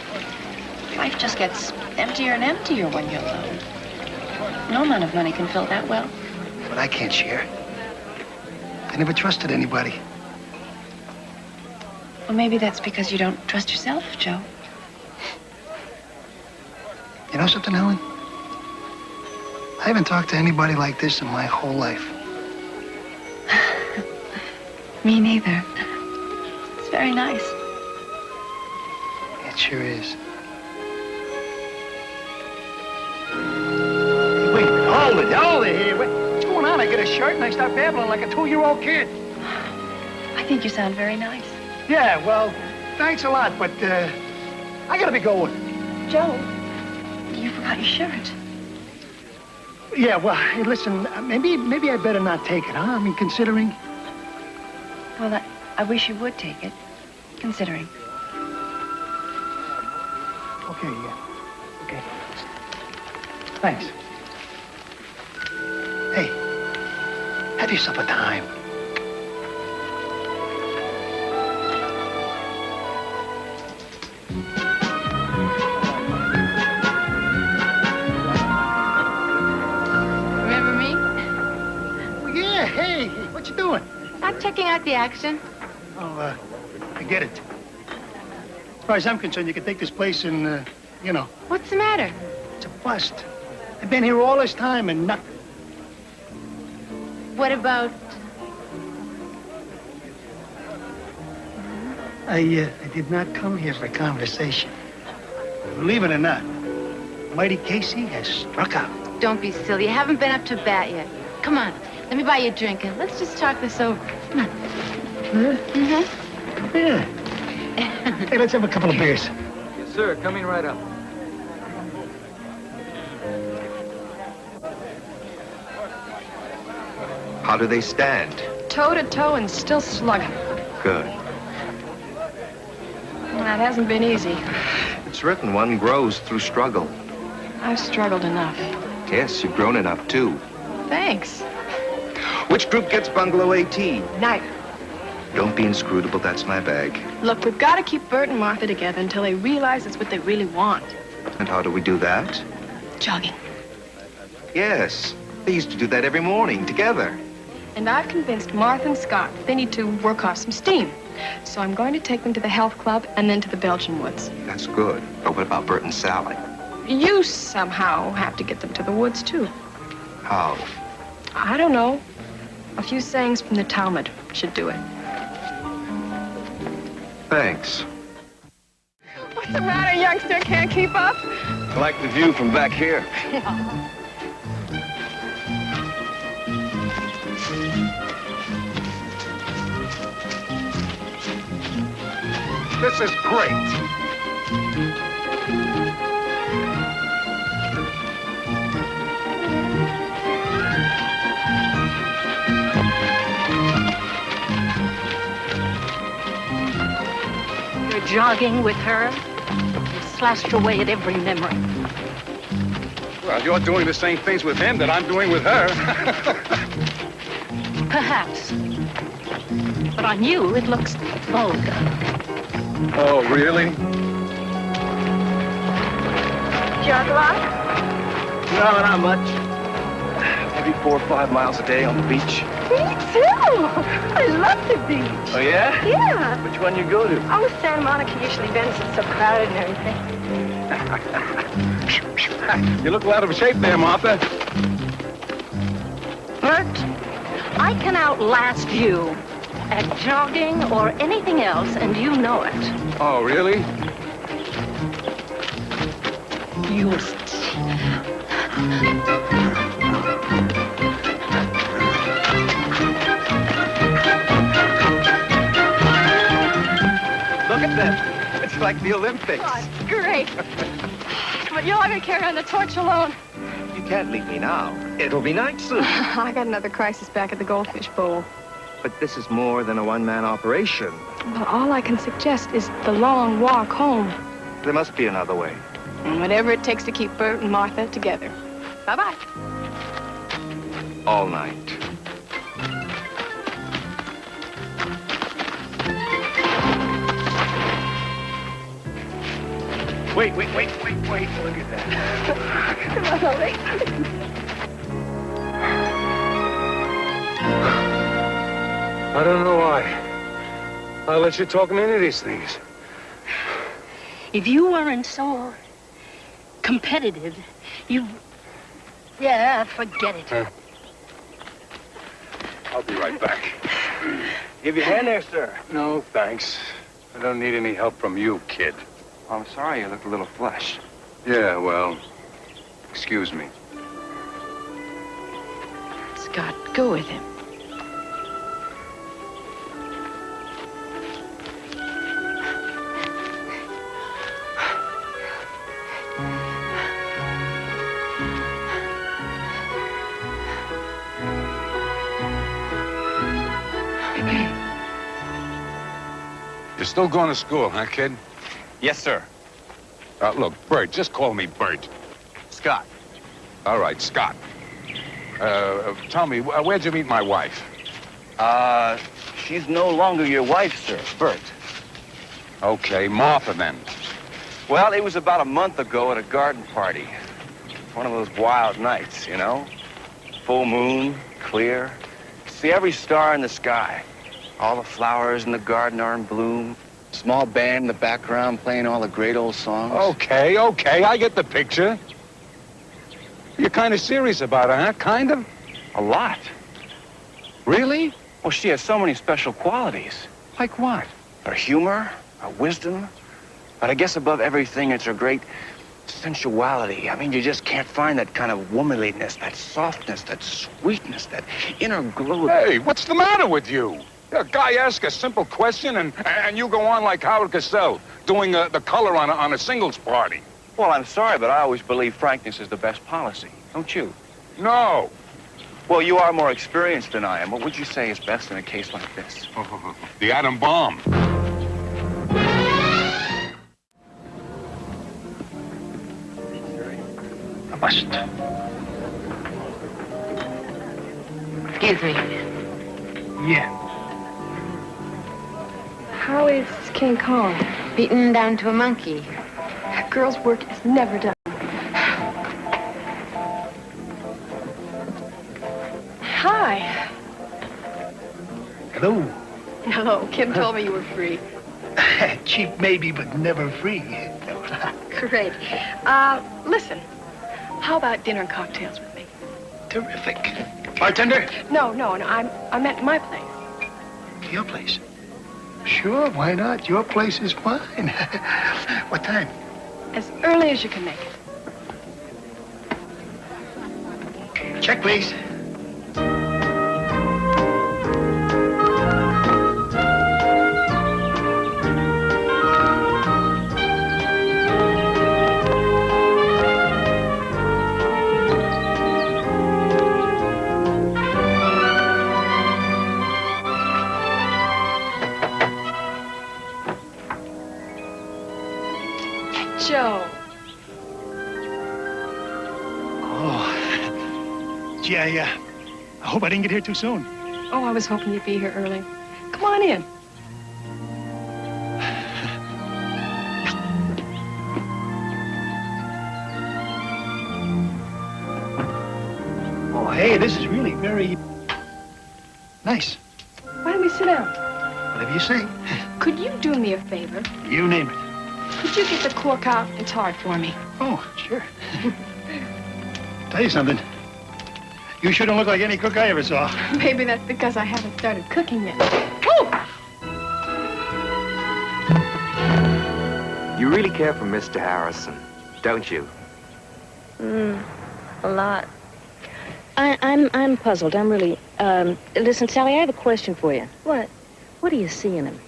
Life just gets emptier and emptier when you're alone. No amount of money can fill that well. But I can't share. I never trusted anybody. Well, maybe that's because you don't trust yourself, Joe. You know something, Helen? I haven't talked to anybody like this in my whole life. Me neither. It's very nice. It sure is. Hey, wait, hold it here. What's going on? I get a shirt and I start babbling like a 2-year-old kid. I think you sound very nice. Yeah, well, thanks a lot, but I gotta be going. Joe, you forgot your shirt. Yeah, well, hey, listen, maybe I better not take it, huh? I mean, considering. Well, I wish you would take it, considering. Okay, yeah. Okay. Thanks. Hey, have yourself a time. Remember me? Well, yeah, hey, what you doing? I'm checking out the action. Oh, I get it. As far as I'm concerned, you can take this place and, you know. What's the matter? It's a bust. I've been here all this time and nothing. What about... I did not come here for conversation. Believe it or not, Mighty Casey has struck out. Don't be silly. You haven't been up to bat yet. Come on. Let me buy you a drink and let's just talk this over. Come on. Mm-hmm. Yeah. Hey, let's have a couple of beers. Yes, sir. Coming right up. How do they stand? Toe to toe and still slugging. Good. That hasn't been easy. It's written one grows through struggle. I've struggled enough. Yes, you've grown enough, too. Thanks. Which group gets bungalow 18? Neither. Don't be inscrutable, that's my bag. Look, we've got to keep Bert and Martha together until they realize it's what they really want. And how do we do that? Jogging. Yes, they used to do that every morning, together. And I've convinced Martha and Scott they need to work off some steam. So I'm going to take them to the health club and then to the Belgian woods. That's good. But what about Bert and Sally? You somehow have to get them to the woods, too. How? I don't know. A few sayings from the Talmud should do it. Thanks. What's the matter, youngster? Can't keep up? I like the view from back here. This is great. You're jogging with her. You've slashed away at every memory. Well, you're doing the same things with him that I'm doing with her. Perhaps. But on you, it looks vulgar. Oh, really? Jog a lot? No, not much. Maybe 4 or 5 miles a day on the beach. Me too. I love the beach. Oh, yeah? Yeah. Which one you go to? Oh, Santa Monica usually been so crowded and everything. You look a lot of shape there, Martha. Bert, I can outlast you at jogging or anything else, and you know it. Oh, really? You'll see. Look at them. It's like the Olympics. Oh, it's great. But you're not going to carry on the torch alone. You can't leave me now. It'll be night soon. I got another crisis back at the Goldfish Bowl. But this is more than a one-man operation. Well, all I can suggest is the long walk home. There must be another way. And whatever it takes to keep Bert and Martha together. Bye-bye. All night. Wait. Look at that. Come on, Ollie. I don't know why. I let you talk me into these things. If you weren't so competitive, yeah, forget it. I'll be right back. Give your hand there, sir. No, thanks. I don't need any help from you, kid. I'm sorry, you look a little flushed. Yeah, well, excuse me. Scott, go with him. You're still going to school, huh, kid? Yes, sir. Look, Bert, just call me Bert. Scott. All right, Scott. Tell me, where'd you meet my wife? She's no longer your wife, sir. Bert. Okay, Martha, then. Well, it was about a month ago at a garden party. One of those wild nights, you know? Full moon, clear. See every star in the sky. All the flowers in the garden are in bloom. Small band in the background playing all the great old songs. Okay, I get the picture. You're kind of serious about her, huh? Kind of? A lot. Really? Well, she has so many special qualities. Like what? Her humor, her wisdom. But I guess above everything, it's her great sensuality. I mean, you just can't find that kind of womanliness, that softness, that sweetness, that inner glow. Hey, what's the matter with you? A guy asks a simple question, and you go on like Howard Cosell, doing the color on a singles party. Well, I'm sorry, but I always believe frankness is the best policy. Don't you? No. Well, you are more experienced than I am. What would you say is best in a case like this? The atom bomb. I must. Excuse me. Yeah. How is King Kong? Beaten down to a monkey. That girl's work is never done. Hi. Hello. Hello. Kim told me you were free. Cheap maybe, but never free. Great. Listen. How about dinner and cocktails with me? Terrific. Bartender? No. I meant my place. Your place? Sure, why not? Your place is fine. What time? As early as you can make it. Check, please. Joe. Oh. Gee, I hope I didn't get here too soon. Oh, I was hoping you'd be here early. Come on in. Oh, hey, this is really very nice. Why don't we sit down? Whatever you say. Could you do me a favor? You name it. Could you get the cork out and tar it for me? Oh, sure. Tell you something. You sure don't look like any cook I ever saw. Maybe that's because I haven't started cooking yet. Oh! You really care for Mr. Harrison, don't you? A lot. I'm puzzled. I'm really, listen, Sally, I have a question for you. What? What do you see in him?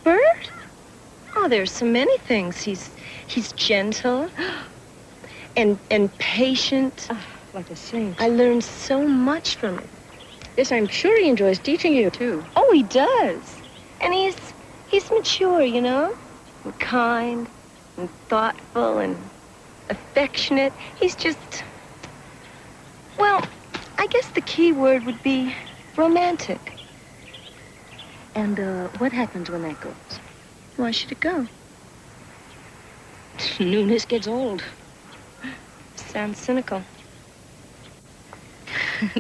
Bert? Oh, there's so many things. He's gentle and patient. Like a saint. I learned so much from him. Yes, I'm sure he enjoys teaching you, too. Oh, he does. And he's mature, you know? And kind and thoughtful and affectionate. He's just, well, I guess the key word would be romantic. And what happens when that goes? Why should it go? Newness gets old. Sounds cynical.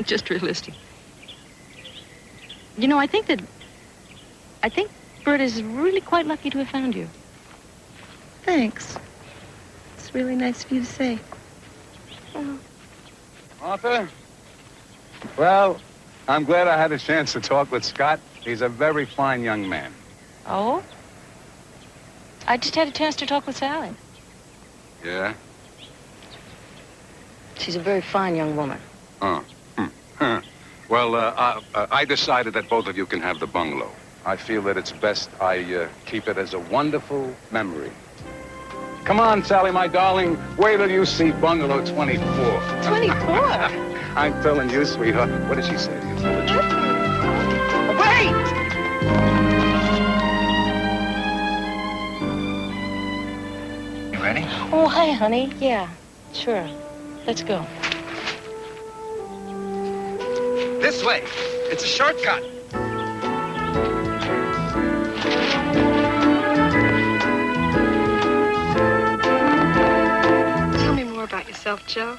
Just realistic. You know, I think Bert is really quite lucky to have found you. Thanks. It's really nice of you to say. Oh. Martha? Well, I'm glad I had a chance to talk with Scott. He's a very fine young man. Oh? I just had a chance to talk with Sally. Yeah? She's a very fine young woman. Oh. Well, I decided that both of you can have the bungalow. I feel that it's best I keep it as a wonderful memory. Come on, Sally, my darling. Wait till you see bungalow 24. 24? I'm telling you, sweetheart. What did she say to you? Wait! You ready? Oh, hi, honey. Yeah, sure. Let's go. This way. It's a shortcut. Tell me more about yourself, Joe.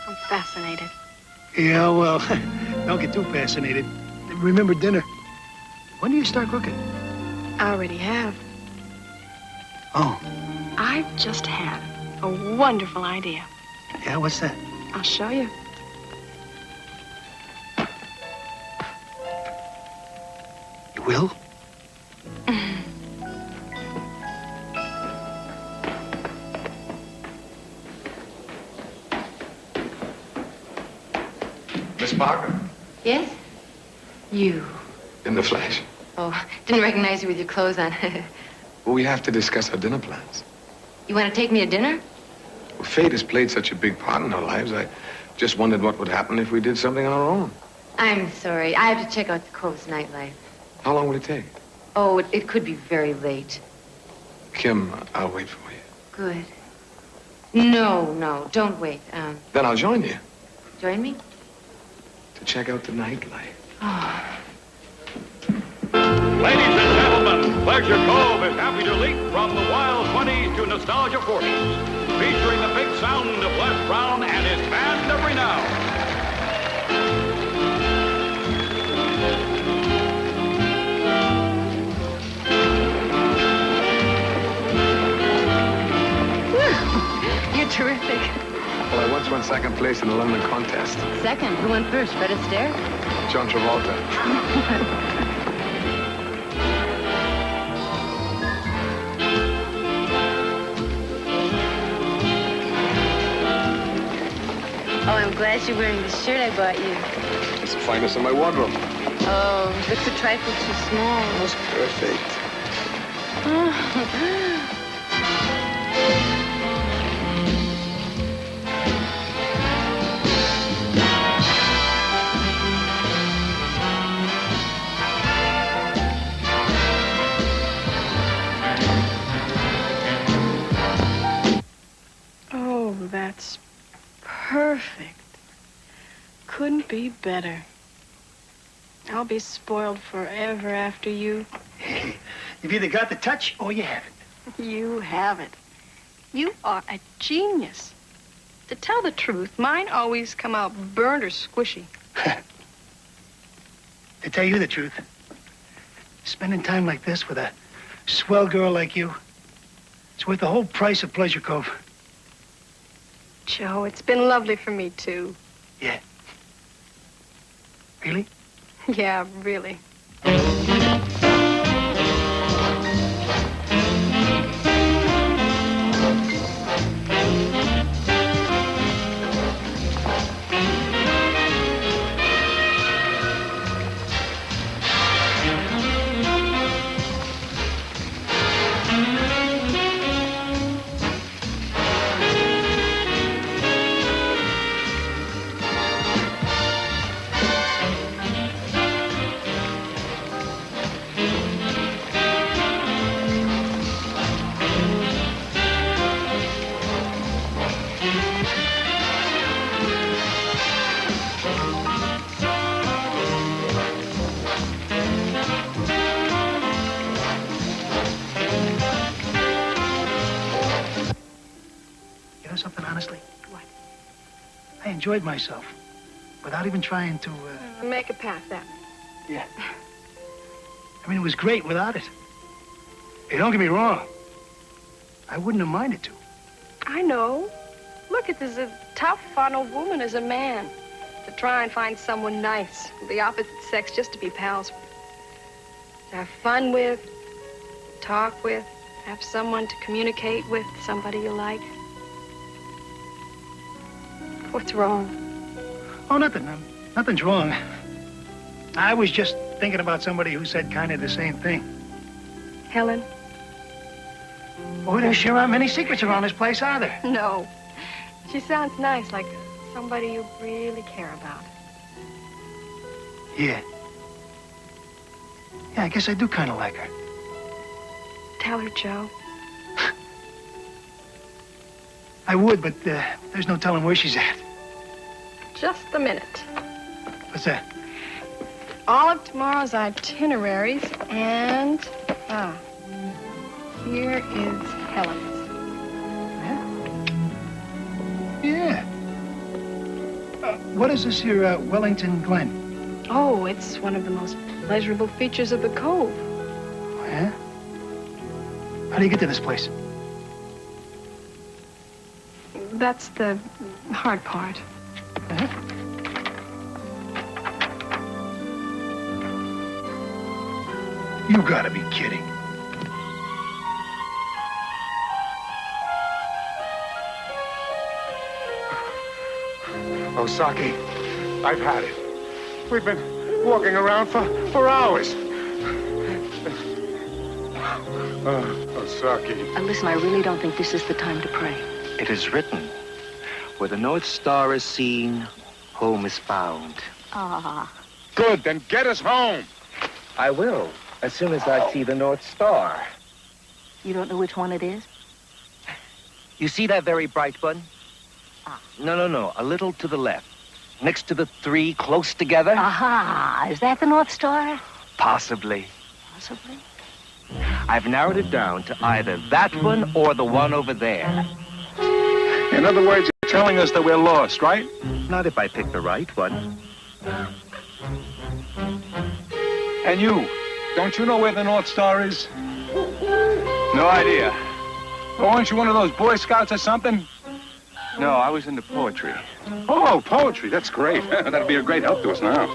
I'm fascinated. Yeah, well, don't get too fascinated. Remember dinner. When do you start cooking? I already have. Oh, I've just had a wonderful idea. yeah, what's that? I'll show you. You will? Miss Parker, Yes? You. in the flesh. Oh, didn't recognize you with your clothes on. Well, we have to discuss our dinner plans. You want to take me to dinner? Well, fate has played such a big part in our lives. I just wondered what would happen if we did something on our own. I'm sorry. I have to check out the Cove's nightlife. How long will it take? Oh, it could be very late. Kim, I'll wait for you. Good. No, don't wait. Then I'll join you Join me? to check out the nightlife. Oh. Ladies and gentlemen, Pleasure Cove is happy to leap from the wild 20s to nostalgia 40s, featuring the big sound of Les Brown and his band of renown. You're terrific. Well, I once won second place in the London contest. Second. Who went first? Fred Astaire? John Travolta. Oh, I'm glad you're wearing the shirt I bought you. It's the finest in my wardrobe. Oh, looks a trifle too small. That's perfect. Oh, that's perfect. Couldn't be better. I'll be spoiled forever after you. You've either got the touch or you haven't. You have it. You are a genius. To tell the truth, mine always come out burnt or squishy. To tell you the truth, spending time like this with a swell girl like you, it's worth the whole price of Pleasure Cove. Joe, it's been lovely for me, too. Yeah. Really? Yeah, really. I enjoyed myself without even trying to, Make it past that. Yeah. I mean, it was great without it. Hey, don't get me wrong. I wouldn't have minded to. I know. Look, it's as tough on a woman as a man to try and find someone nice, the opposite sex, just to be pals with. To have fun with, talk with, have someone to communicate with, somebody you like. What's wrong? Oh, nothing. Nothing's wrong. I was just thinking about somebody who said kind of the same thing. Helen? Well, there sure aren't many secrets around this place, are there? No. She sounds nice, like somebody you really care about. Yeah. Yeah, I guess I do kind of like her. Tell her, Joe. I would, but there's no telling where she's at. Just a minute. What's that? All of tomorrow's itineraries, and, here is Helen's. Yeah. What is this here, Wellington Glen? Oh, it's one of the most pleasurable features of the Cove. Yeah? How do you get to this place? That's the hard part. You gotta be kidding. Oh, Saki, I've had it. We've been walking around for hours. Oh, Saki. Listen, I really don't think this is the time to pray. It is written, where the North Star is seen, home is found. Ah. Good, then get us home. I will, as soon as I see the North Star. You don't know which one it is? You see that very bright one? No, a little to the left. Next to the three, close together? Aha, is that the North Star? Possibly. Possibly. I've narrowed it down to either that one or the one over there. In other words, you're telling us that we're lost, right? Not if I pick the right one. And you, don't you know where the North Star is? No idea. Oh, aren't you one of those Boy Scouts or something? No, I was into poetry. Oh, poetry, that's great. That'll be a great help to us now.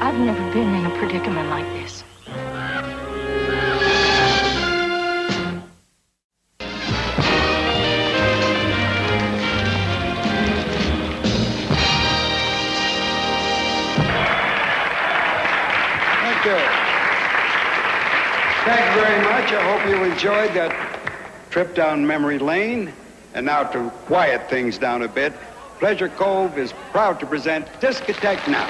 I've never been in a predicament like this. Thank you. Thank you very much. I hope you enjoyed that trip down memory lane. And now to quiet things down a bit, Pleasure Cove is proud to present Discotheque Now.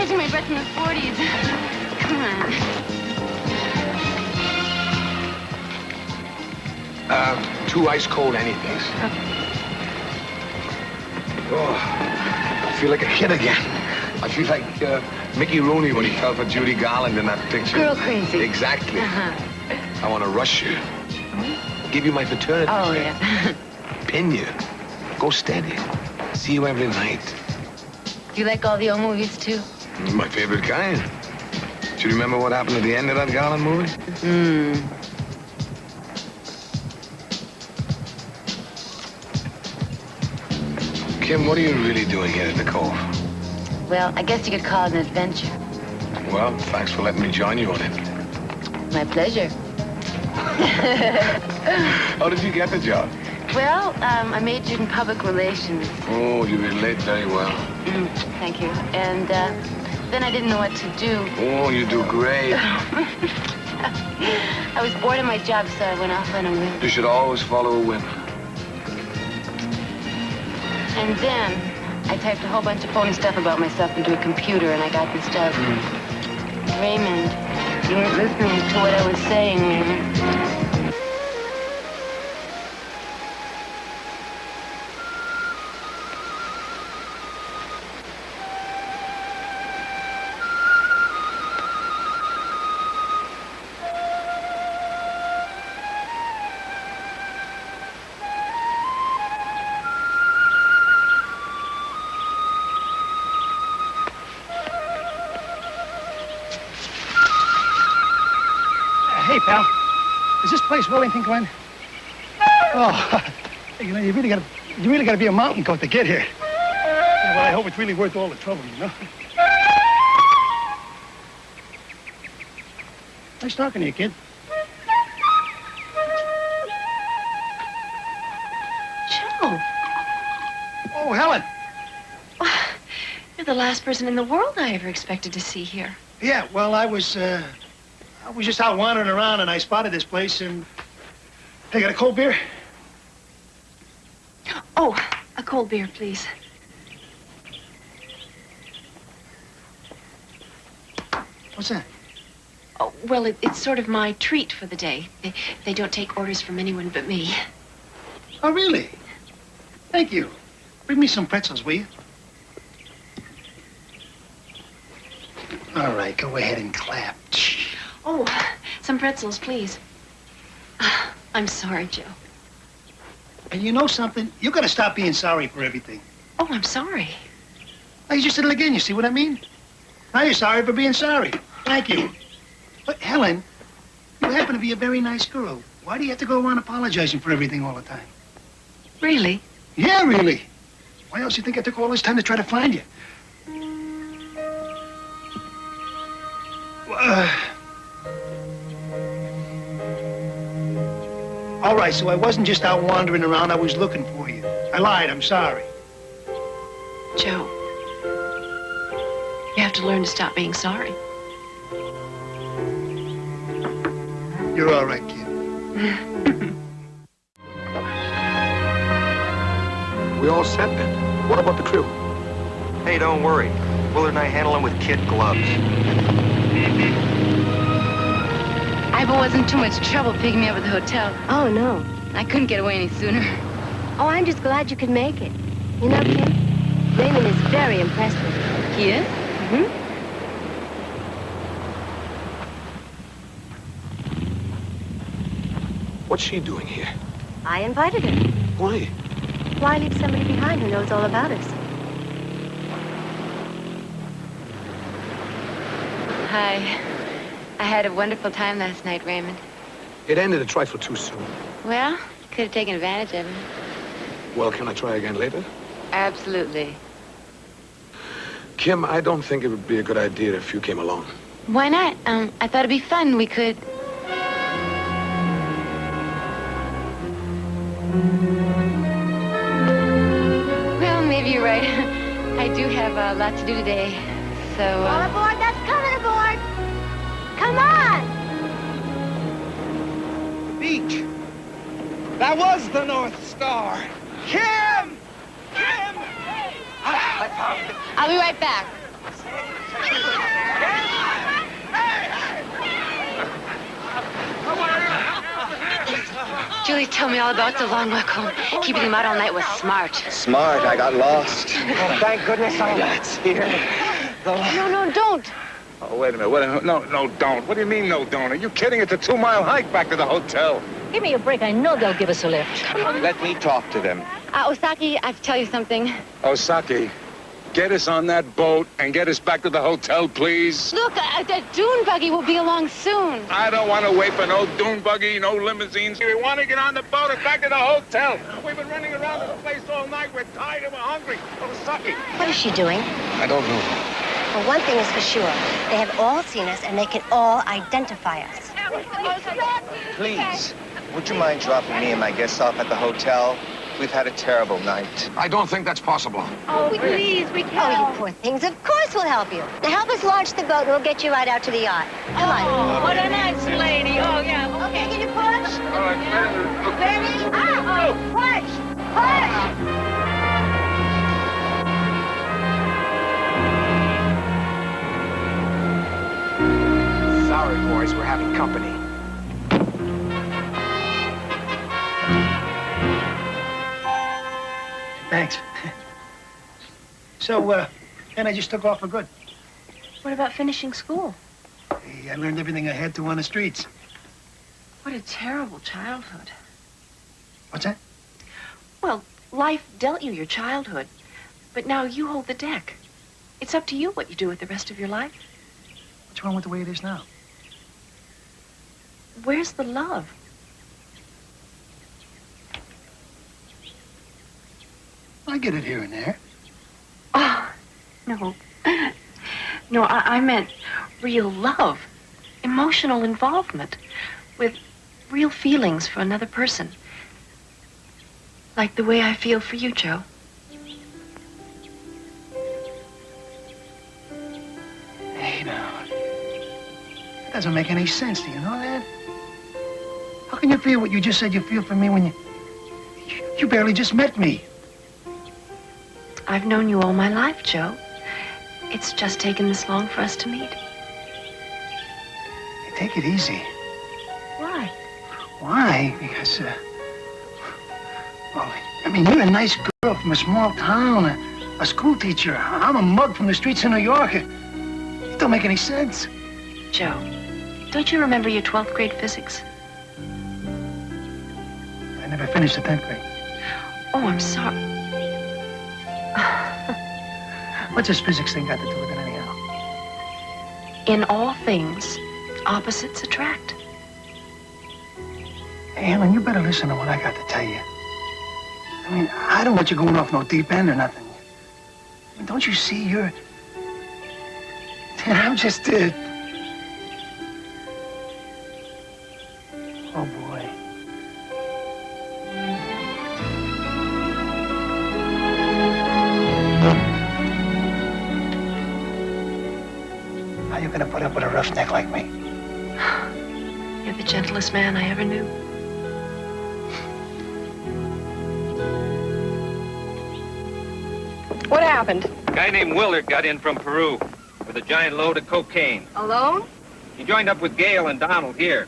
catching my breath in the 40s. Come on. 2 ice cold anythings. Okay. Oh, I feel like a kid again. I feel like Mickey Rooney when he fell for Judy Garland in that picture. Girl crazy. Exactly. I want to rush you. Give you my fraternity. Oh, yeah. Pin you. Go steady. See you every night. Do you like all the old movies, too? My favorite kind. Do you remember what happened at the end of that Garland movie? Kim, what are you really doing here at the Cove? Well, I guess you could call it an adventure. Well, thanks for letting me join you on it. My pleasure. How did you get the job? Well, I majored in public relations. Oh, you relate very well. Thank you. And then I didn't know what to do. Oh, you do great. I was bored of my job, so I went off on a whim. You should always follow a whim. And then I typed a whole bunch of phony stuff about myself into a computer, and I got this job. Raymond, you weren't listening to what I was saying, Raymond. Hey, pal. Is this place Wellington Glen? Oh, you know, you really gotta be a mountain goat to get here. Yeah, well, I hope it's really worth all the trouble, you know? Nice talking to you, kid. Joe. Oh, Helen. You're the last person in the world I ever expected to see here. Yeah, well, I was just out wandering around and I spotted this place and... Hey, got a cold beer? Oh, a cold beer, please. What's that? Oh, well, it's sort of my treat for the day. They don't take orders from anyone but me. Oh, really? Thank you. Bring me some pretzels, will you? All right, go ahead and clap. Oh, some pretzels, please. I'm sorry, Joe. And you know something? You gotta stop being sorry for everything. Oh, I'm sorry. Oh, you just did it again, you see what I mean? Now you're sorry for being sorry. Thank you. But, Helen, you happen to be a very nice girl. Why do you have to go around apologizing for everything all the time? Really? Yeah, really. Why else you think I took all this time to try to find you? All right, so I wasn't just out wandering around. I was looking for you. I lied. I'm sorry. Joe, you have to learn to stop being sorry. You're all right, kid. We all set then? What about the crew? Hey, don't worry. Willard and I handle them with kid gloves. I hope it wasn't too much trouble picking me up at the hotel. Oh, no. I couldn't get away any sooner. Oh, I'm just glad you could make it. You know, Kim, Raymond is very impressed with you. He is? Mm-hmm. What's she doing here? I invited her. Why? Why leave somebody behind who knows all about us? Hi. I had a wonderful time last night, Raymond. It ended a trifle too soon. Well, could have taken advantage of it. Well, can I try again later? Absolutely. Kim, I don't think it would be a good idea if you came along. Why not? I thought it'd be fun. We could... Well, maybe you're right. I do have a lot to do today, so... All aboard, that's coming aboard! Come on! Beach. That was the North Star. Kim! Kim! I found it. I'll be right back. Julie told me all about the long walk home. Keeping him out all night was smart. Smart, I got lost. Oh, thank goodness I'm here. No, don't. Oh, wait a minute. No, don't. What do you mean, no, don't? Are you kidding? It's a 2-mile hike back to the hotel. Give me a break. I know they'll give us a lift. Let me talk to them. Osaki, I have to tell you something. Osaki, get us on that boat and get us back to the hotel, please. Look, that dune buggy will be along soon. I don't want to wait for no dune buggy, no limousines. We want to get on the boat and back to the hotel. We've been running around this place all night. We're tired and we're hungry. Osaki. What is she doing? I don't know. Well, one thing is for sure. They have all seen us, and they can all identify us. Please, would you mind dropping me and my guests off at the hotel? We've had a terrible night. I don't think that's possible. Oh, please, we can. Oh, you poor things. Of course we'll help you. Now help us launch the boat, and we'll get you right out to the yacht. Come on. What a nice lady. Oh, yeah. Okay, can you push? All right, Ready? Push! Push! Sorry, boys, we're having company. Thanks. So, then I just took off for good. What about finishing school? Hey, I learned everything I had to on the streets. What a terrible childhood. What's that? Well, life dealt you your childhood, but now you hold the deck. It's up to you what you do with the rest of your life. What's wrong with the way it is now? Where's the love? I get it here and there. Oh, no. No, I meant real love. Emotional involvement. With real feelings for another person. Like the way I feel for you, Joe. Hey, now. That doesn't make any sense. Do you know that? How can you feel what you just said you feel for me when you barely just met me? I've known you all my life, Joe. It's just taken this long for us to meet. Hey, take it easy. Why? Why? Because, well, I mean, you're a nice girl from a small town, a school teacher. I'm a mug from the streets of New York. It don't make any sense. Joe, don't you remember your 12th grade physics? I never finished the 10th grade. Oh, I'm sorry. What's this physics thing got to do with it anyhow? In all things, opposites attract. Hey, Ellen, you better listen to what I got to tell you. I mean, I don't want you going off no deep end or nothing. I mean, don't you see you're... I'm just, Oh, boy. How you gonna put up with a roughneck like me? You're the gentlest man I ever knew. What happened? A guy named Willard got in from Peru with a giant load of cocaine. Alone? He joined up with Gail and Donald here.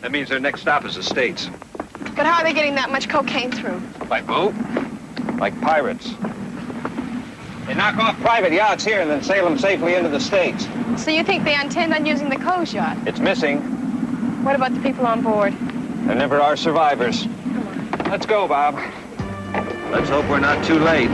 That means their next stop is the States. But how are they getting that much cocaine through? By boat? Like pirates. They knock off private yachts here and then sail them safely into the States. So you think they intend on using the Cove yacht? It's missing. What about the people on board? There never are survivors. Let's go, Bob. Let's hope we're not too late.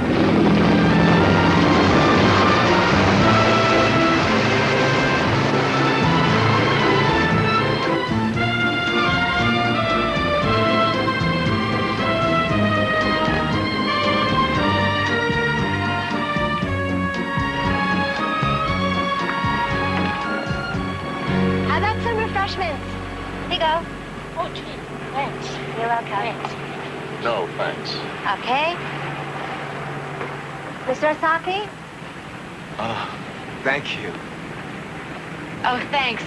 How about some refreshments? Here you go. Oh, gee, thanks. You're welcome. Thanks. No, thanks. Okay. Mr. Osaki? Oh, thank you. Oh, thanks.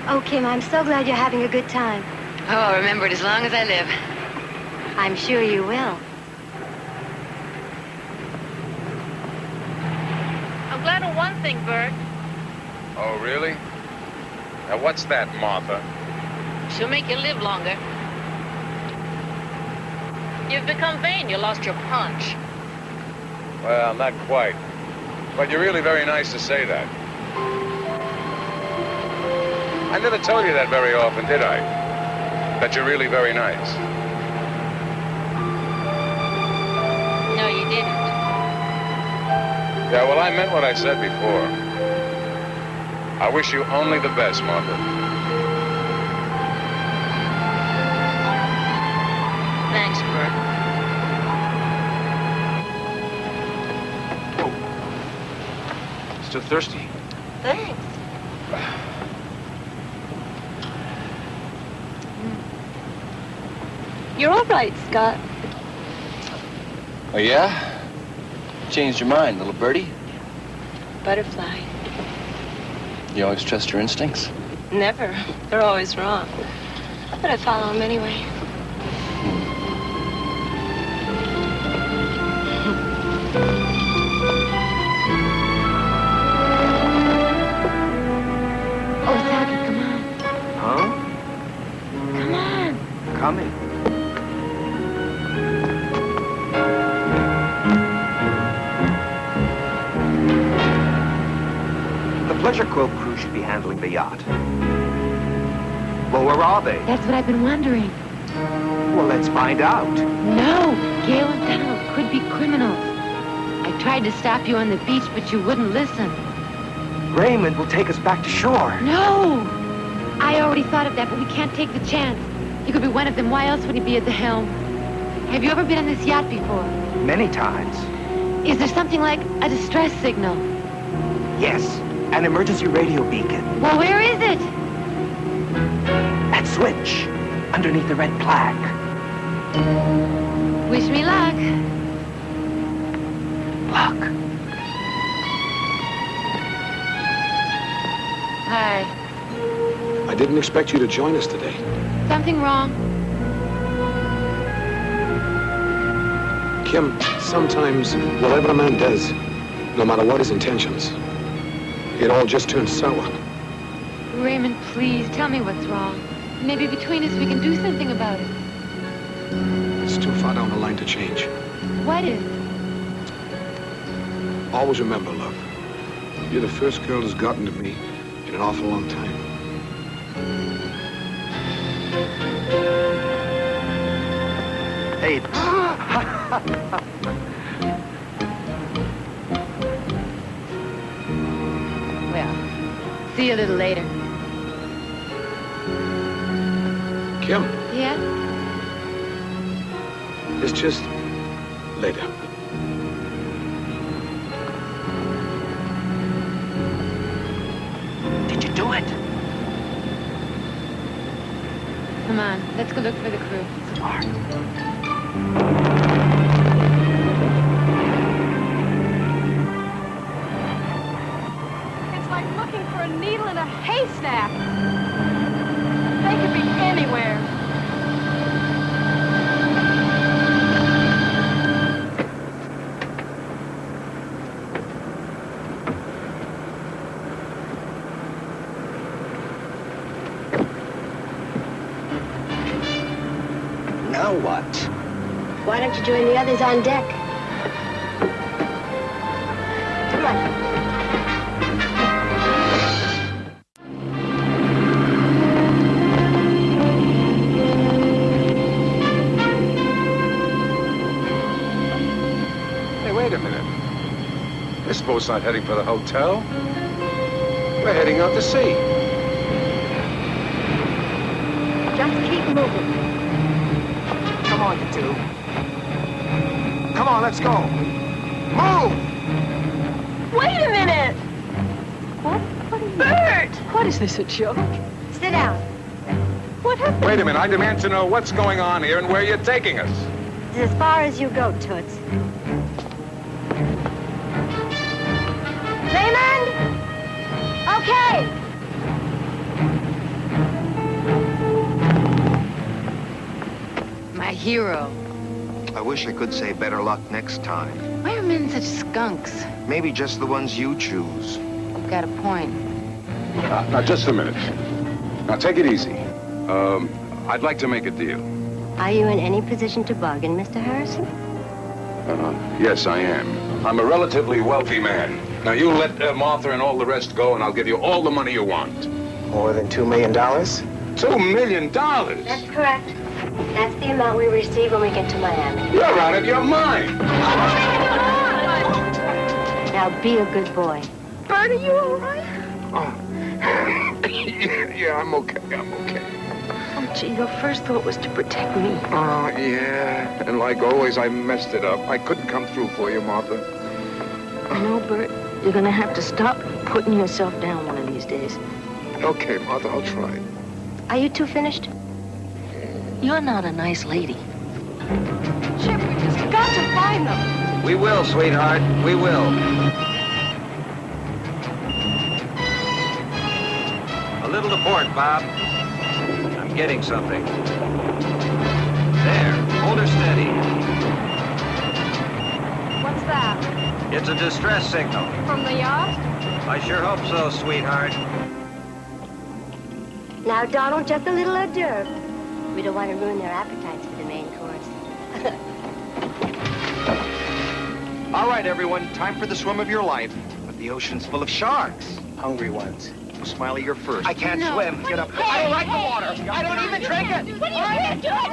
Oh, Kim, I'm so glad you're having a good time. Oh, I'll remember it as long as I live. I'm sure you will. I'm glad of one thing, Bert. Oh, really? Now, what's that, Martha? She'll make you live longer. You've become vain. You lost your punch. Well, not quite. But you're really very nice to say that. I never told you that very often, did I? That you're really very nice. No, you didn't. Yeah, well, I meant what I said before. I wish you only the best, Margaret. Thanks, Bert. Still thirsty? Thanks. You're all right, Scott. Oh, yeah? Changed your mind, little birdie? Butterfly. You always trust your instincts? Never. They're always wrong. But I follow them anyway. Oh, Saki, come on. Huh? Come on. Coming. The Pleasure Cove crew should be handling the yacht. Well, where are they? That's what I've been wondering. Well, let's find out. No, Gail and Donald could be criminals. I tried to stop you on the beach, but you wouldn't listen. Raymond will take us back to shore. No! I already thought of that, but we can't take the chance. He could be one of them. Why else would he be at the helm? Have you ever been on this yacht before? Many times. Is there something like a distress signal? Yes, an emergency radio beacon. Well, where is it? That switch, underneath the red plaque. Wish me luck. Look. Hi. I didn't expect you to join us today. Something wrong? Kim, sometimes whatever a man does, no matter what his intentions, it all just turns sour. Raymond, please, tell me what's wrong. Maybe between us we can do something about it. It's too far down the line to change. What is? Always remember, love, you're the first girl who's gotten to me in an awful long time. Hey. Well, see you a little later. Kim, Yeah? it's just later. Did you do it? Come on, let's go look for the crew. Smart. It's like looking for a needle in a haystack. They could be anywhere. Now what? Why don't you join the others on deck? Come on. Hey, wait a minute. This boat's not heading for the hotel. We're heading out to sea. Just keep moving. Come on, you two. Come on, let's go. Move! Wait a minute! What? Bert! What is this, a joke? Sit down. What happened? Wait a minute. I demand to know what's going on here and where you're taking us. It's as far as you go, Toots. Raymond? Okay. My hero. I wish I could say better luck next time. Why are men such skunks? Maybe just the ones you choose. You've got a point. Now, just a minute. Now, take it easy. I'd like to make a deal. Are you in any position to bargain, Mr. Harrison? Yes, I am. I'm a relatively wealthy man. Now, you let Martha and all the rest go, and I'll give you all the money you want. More than $2 million? $2 million? That's correct. That's the amount we receive when we get to Miami. You're out of your mind. Now be a good boy. Bert, are you all right? Yeah, I'm okay. I'm okay. Oh, gee, your first thought was to protect me. Oh, yeah. And like always, I messed it up. I couldn't come through for you, Martha. I know, Bert. You're gonna have to stop putting yourself down one of these days. Okay, Martha, I'll try. Are you two finished? You're not a nice lady. Chip, we just got to find them. We will, sweetheart. We will. A little to port, Bob. I'm getting something. There. Hold her steady. What's that? It's a distress signal. From the yacht? I sure hope so, sweetheart. Now, Donald, just a little hors d'oeuvre. We don't want to ruin their appetites for the main course. All right, everyone. Time for the swim of your life. But the ocean's full of sharks. Hungry ones. Smiley, you're first. I can't swim. Get up. I don't like the water. I don't even drink it. What are you doing?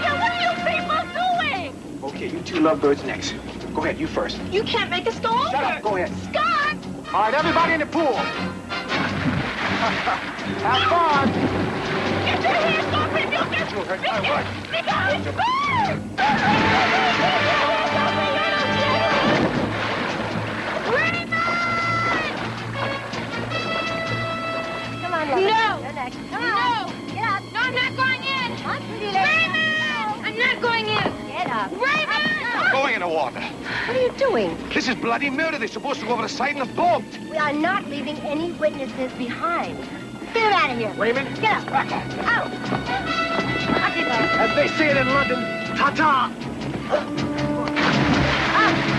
What are you people doing? Okay, you two lovebirds next. Go ahead, you first. You can't make us go over. Shut up. Go ahead. Scott! All right, everybody in the pool. Have fun. Get your hands off him! You'll get hurt. Come on, No! You're next. Come on. No! Get up. No, I'm not going in! Come on, pretty lady. Raymond! I'm not going in! Get up. Raymond! Going in the water. What are you doing? This is bloody murder. They're supposed to go over the side in the boat. We are not leaving any witnesses behind. Get him out of here. Raymond. Get up. Out. Up you go. As they say it in London, ta-ta. Up.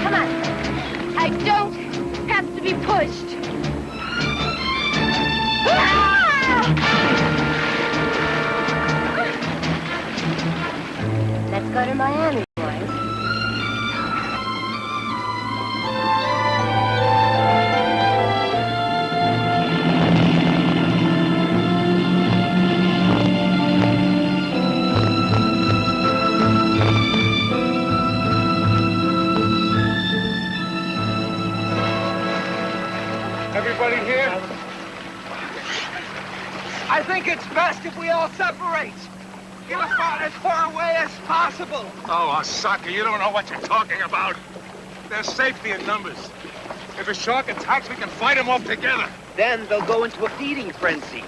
Come on. I don't have to be pushed. Let's go to Miami, boys. Everybody here? I think it's best if we all separate. Get as far away as possible. Oh, Osaka, you don't know what you're talking about. There's safety in numbers. If a shark attacks, we can fight him off together. Then they'll go into a feeding frenzy.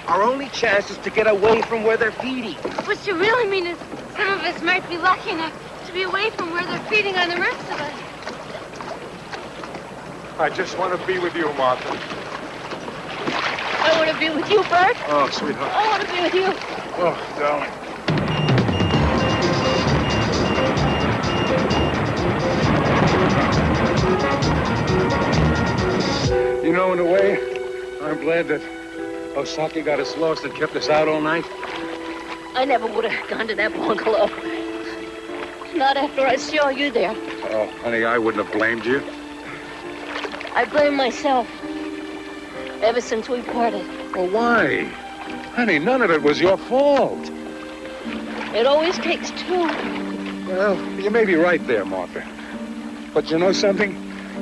Our only chance is to get away from where they're feeding. What you really mean is some of us might be lucky enough to be away from where they're feeding on the rest of us. I just want to be with you, Martha. I want to be with you, Bert. Oh, sweetheart. I want to be with you. Oh, darling. You know, in a way, I'm glad that Osaki got us lost and kept us out all night. I never would have gone to that bungalow. Not after I saw you there. Oh, honey, I wouldn't have blamed you. I blame myself. Ever since we parted. Well, why? Honey, none of it was your fault. It always takes two. Well, you may be right there, Martha. But you know something?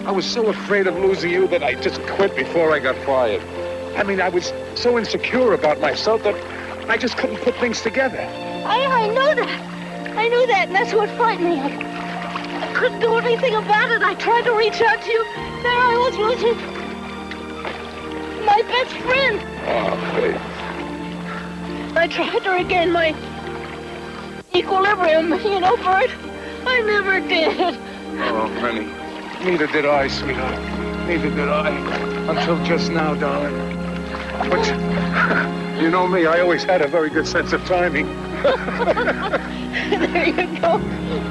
I was so afraid of losing you that I just quit before I got fired. I mean, I was so insecure about myself that I just couldn't put things together. I know that. I knew that, and that's what frightened me. I couldn't do anything about it. I tried to reach out to you. There I was losing my best friend. Oh, babe. I tried to regain my equilibrium, you know, Bert. I never did. Oh, honey. Neither did I, sweetheart. Neither did I. Until just now, darling. But you know me, I always had a very good sense of timing. There you go.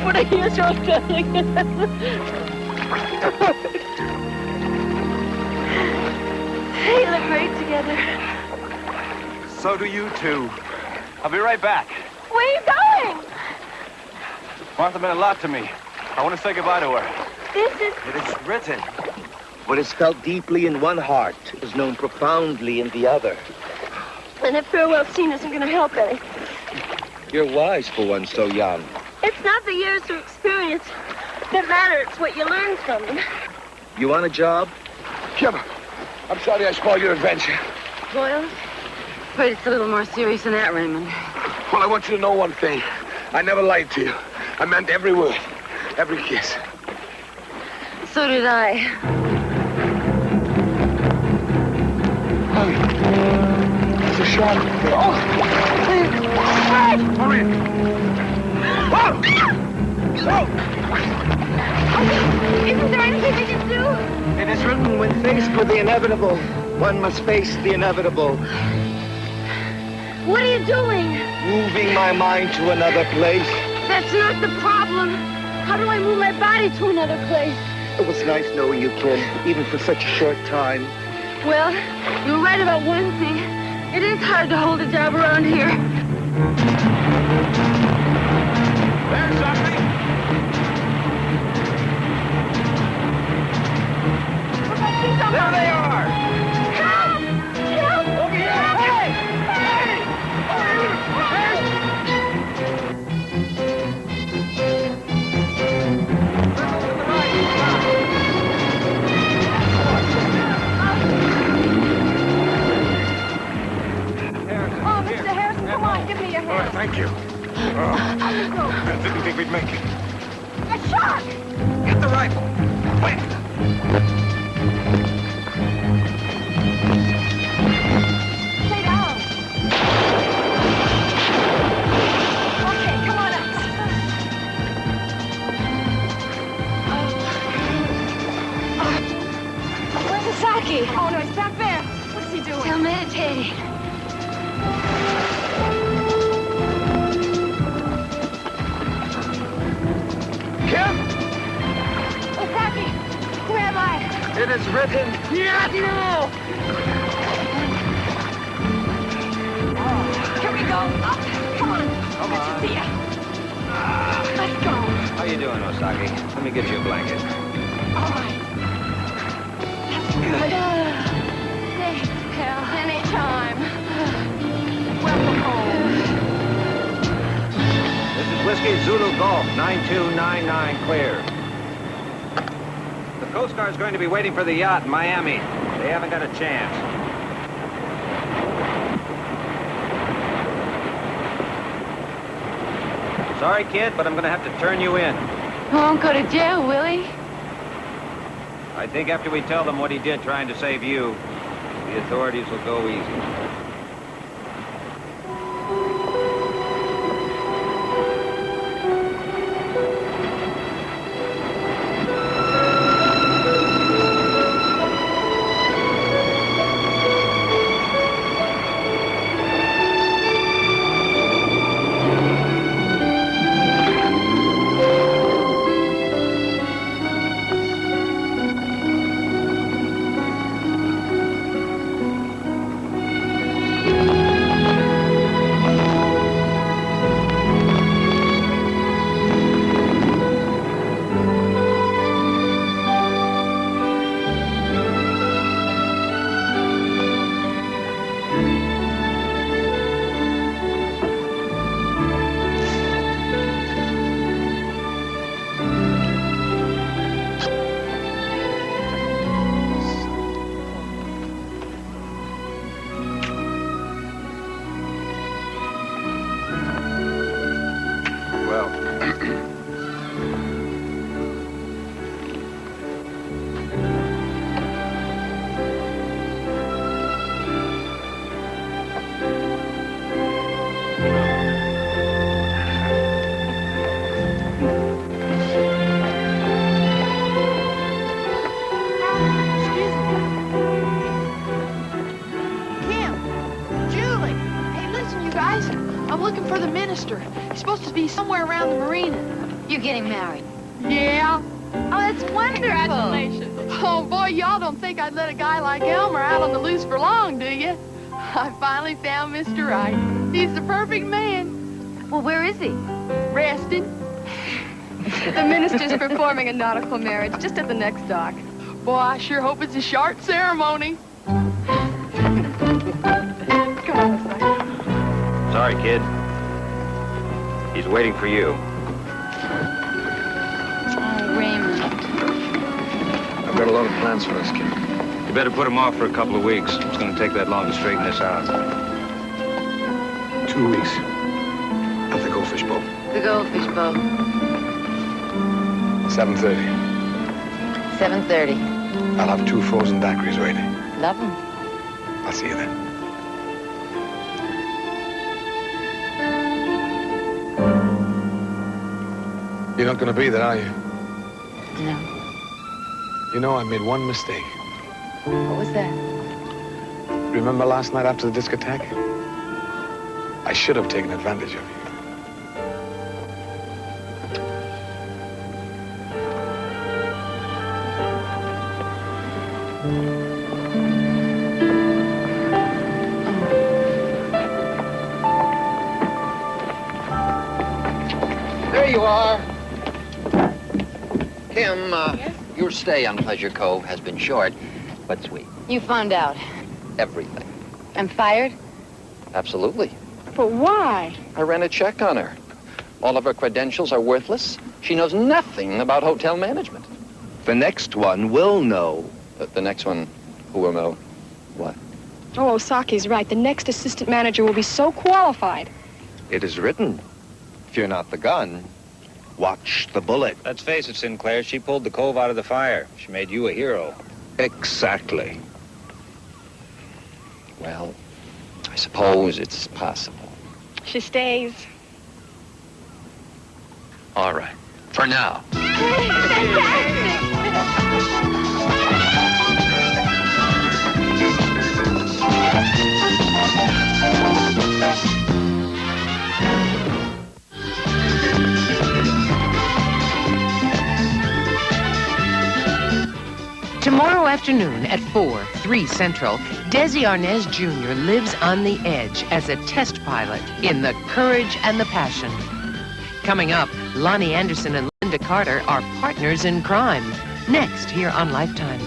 What are you so darling? Hey, look great together. So do you two. I'll be right back. Where are you going? Martha meant a lot to me. I want to say goodbye to her. This is... It is written. What is felt deeply in one heart is known profoundly in the other. And that farewell scene isn't going to help any. You're wise for one so young. It's not the years of experience that matter. It's what you learn from them. You want a job? Kim, I'm sorry I spoiled your adventure. Boyle? Afraid it's a little more serious than that, Raymond. Well, I want you to know one thing. I never lied to you. I meant every word, every kiss. So did I. It's a shark. Oh! Hurry! Isn't there anything we can do? It is written, when faced with the inevitable, one must face the inevitable. What are you doing? Moving my mind to another place. That's not the problem. How do I move my body to another place? It was nice knowing you, Kim, even for such a short time. Well, you're right about one thing. It is hard to hold a job around here. There's something. There they are. Help! Help! Over here. Hey! Hey! Oh, Mr. Harrison, come on, give me your hand. All right, thank you. I didn't think we'd make it. A shark! Get the rifle. Wait. Stay down. Okay, come on up. Where's the sake? Oh, no, he's back there. What's he doing? Still meditating. Kim! Osaki, where am I? It is written. Not now! Can we go up? Come on. Let's see ya. Let's go. How you doing, Osaki? Let me get you a blanket. All right. Thanks, pal. Anytime. Welcome home. This is Whiskey Zulu Golf, 9299 clear. The Coast Guard's going to be waiting for the yacht in Miami. They haven't got a chance. Sorry, kid, but I'm going to have to turn you in. He won't go to jail, will he? I think after we tell them what he did trying to save you, the authorities will go easy. He's supposed to be somewhere around the marina. You're getting married. Yeah. Oh, that's wonderful. Congratulations. Oh, boy, y'all don't think I'd let a guy like Elmer out on the loose for long, do you? I finally found Mr. Right. He's the perfect man. Well, where is he? Resting. The minister's performing a nautical marriage just at the next dock. Boy, I sure hope it's a short ceremony. Come on, Mr. Sorry, kid. He's waiting for you. Oh, Raymond. I've got a lot of plans for us, kid. You better put him off for a couple of weeks. It's going to take that long to straighten this out. 2 weeks. At the Goldfish Bowl. The Goldfish Bowl. 7:30. 7:30. I'll have 2 frozen daiquiris ready. Love 'em. I'll see you then. You're not going to be there, are you? No. You know, I made one mistake. What was that? Remember last night after the discotheque? I should have taken advantage of you. There you are. Kim, your stay on Pleasure Cove has been short, but sweet. You found out. Everything. I'm fired? Absolutely. But why? I ran a check on her. All of her credentials are worthless. She knows nothing about hotel management. The next one will know. The next one, who will know what? Oh, Osaki's right. The next assistant manager will be so qualified. It is written. Fear not the gun. Watch the bullet. Let's face it, Sinclair, she pulled the Cove out of the fire. She made you a hero. Exactly. Well, I suppose it's possible. She stays. All right. For now. Tomorrow afternoon at 4, 3 Central, Desi Arnaz Jr. lives on the edge as a test pilot in The Courage and the Passion. Coming up, Lonnie Anderson and Linda Carter are partners in crime. Next, here on Lifetime.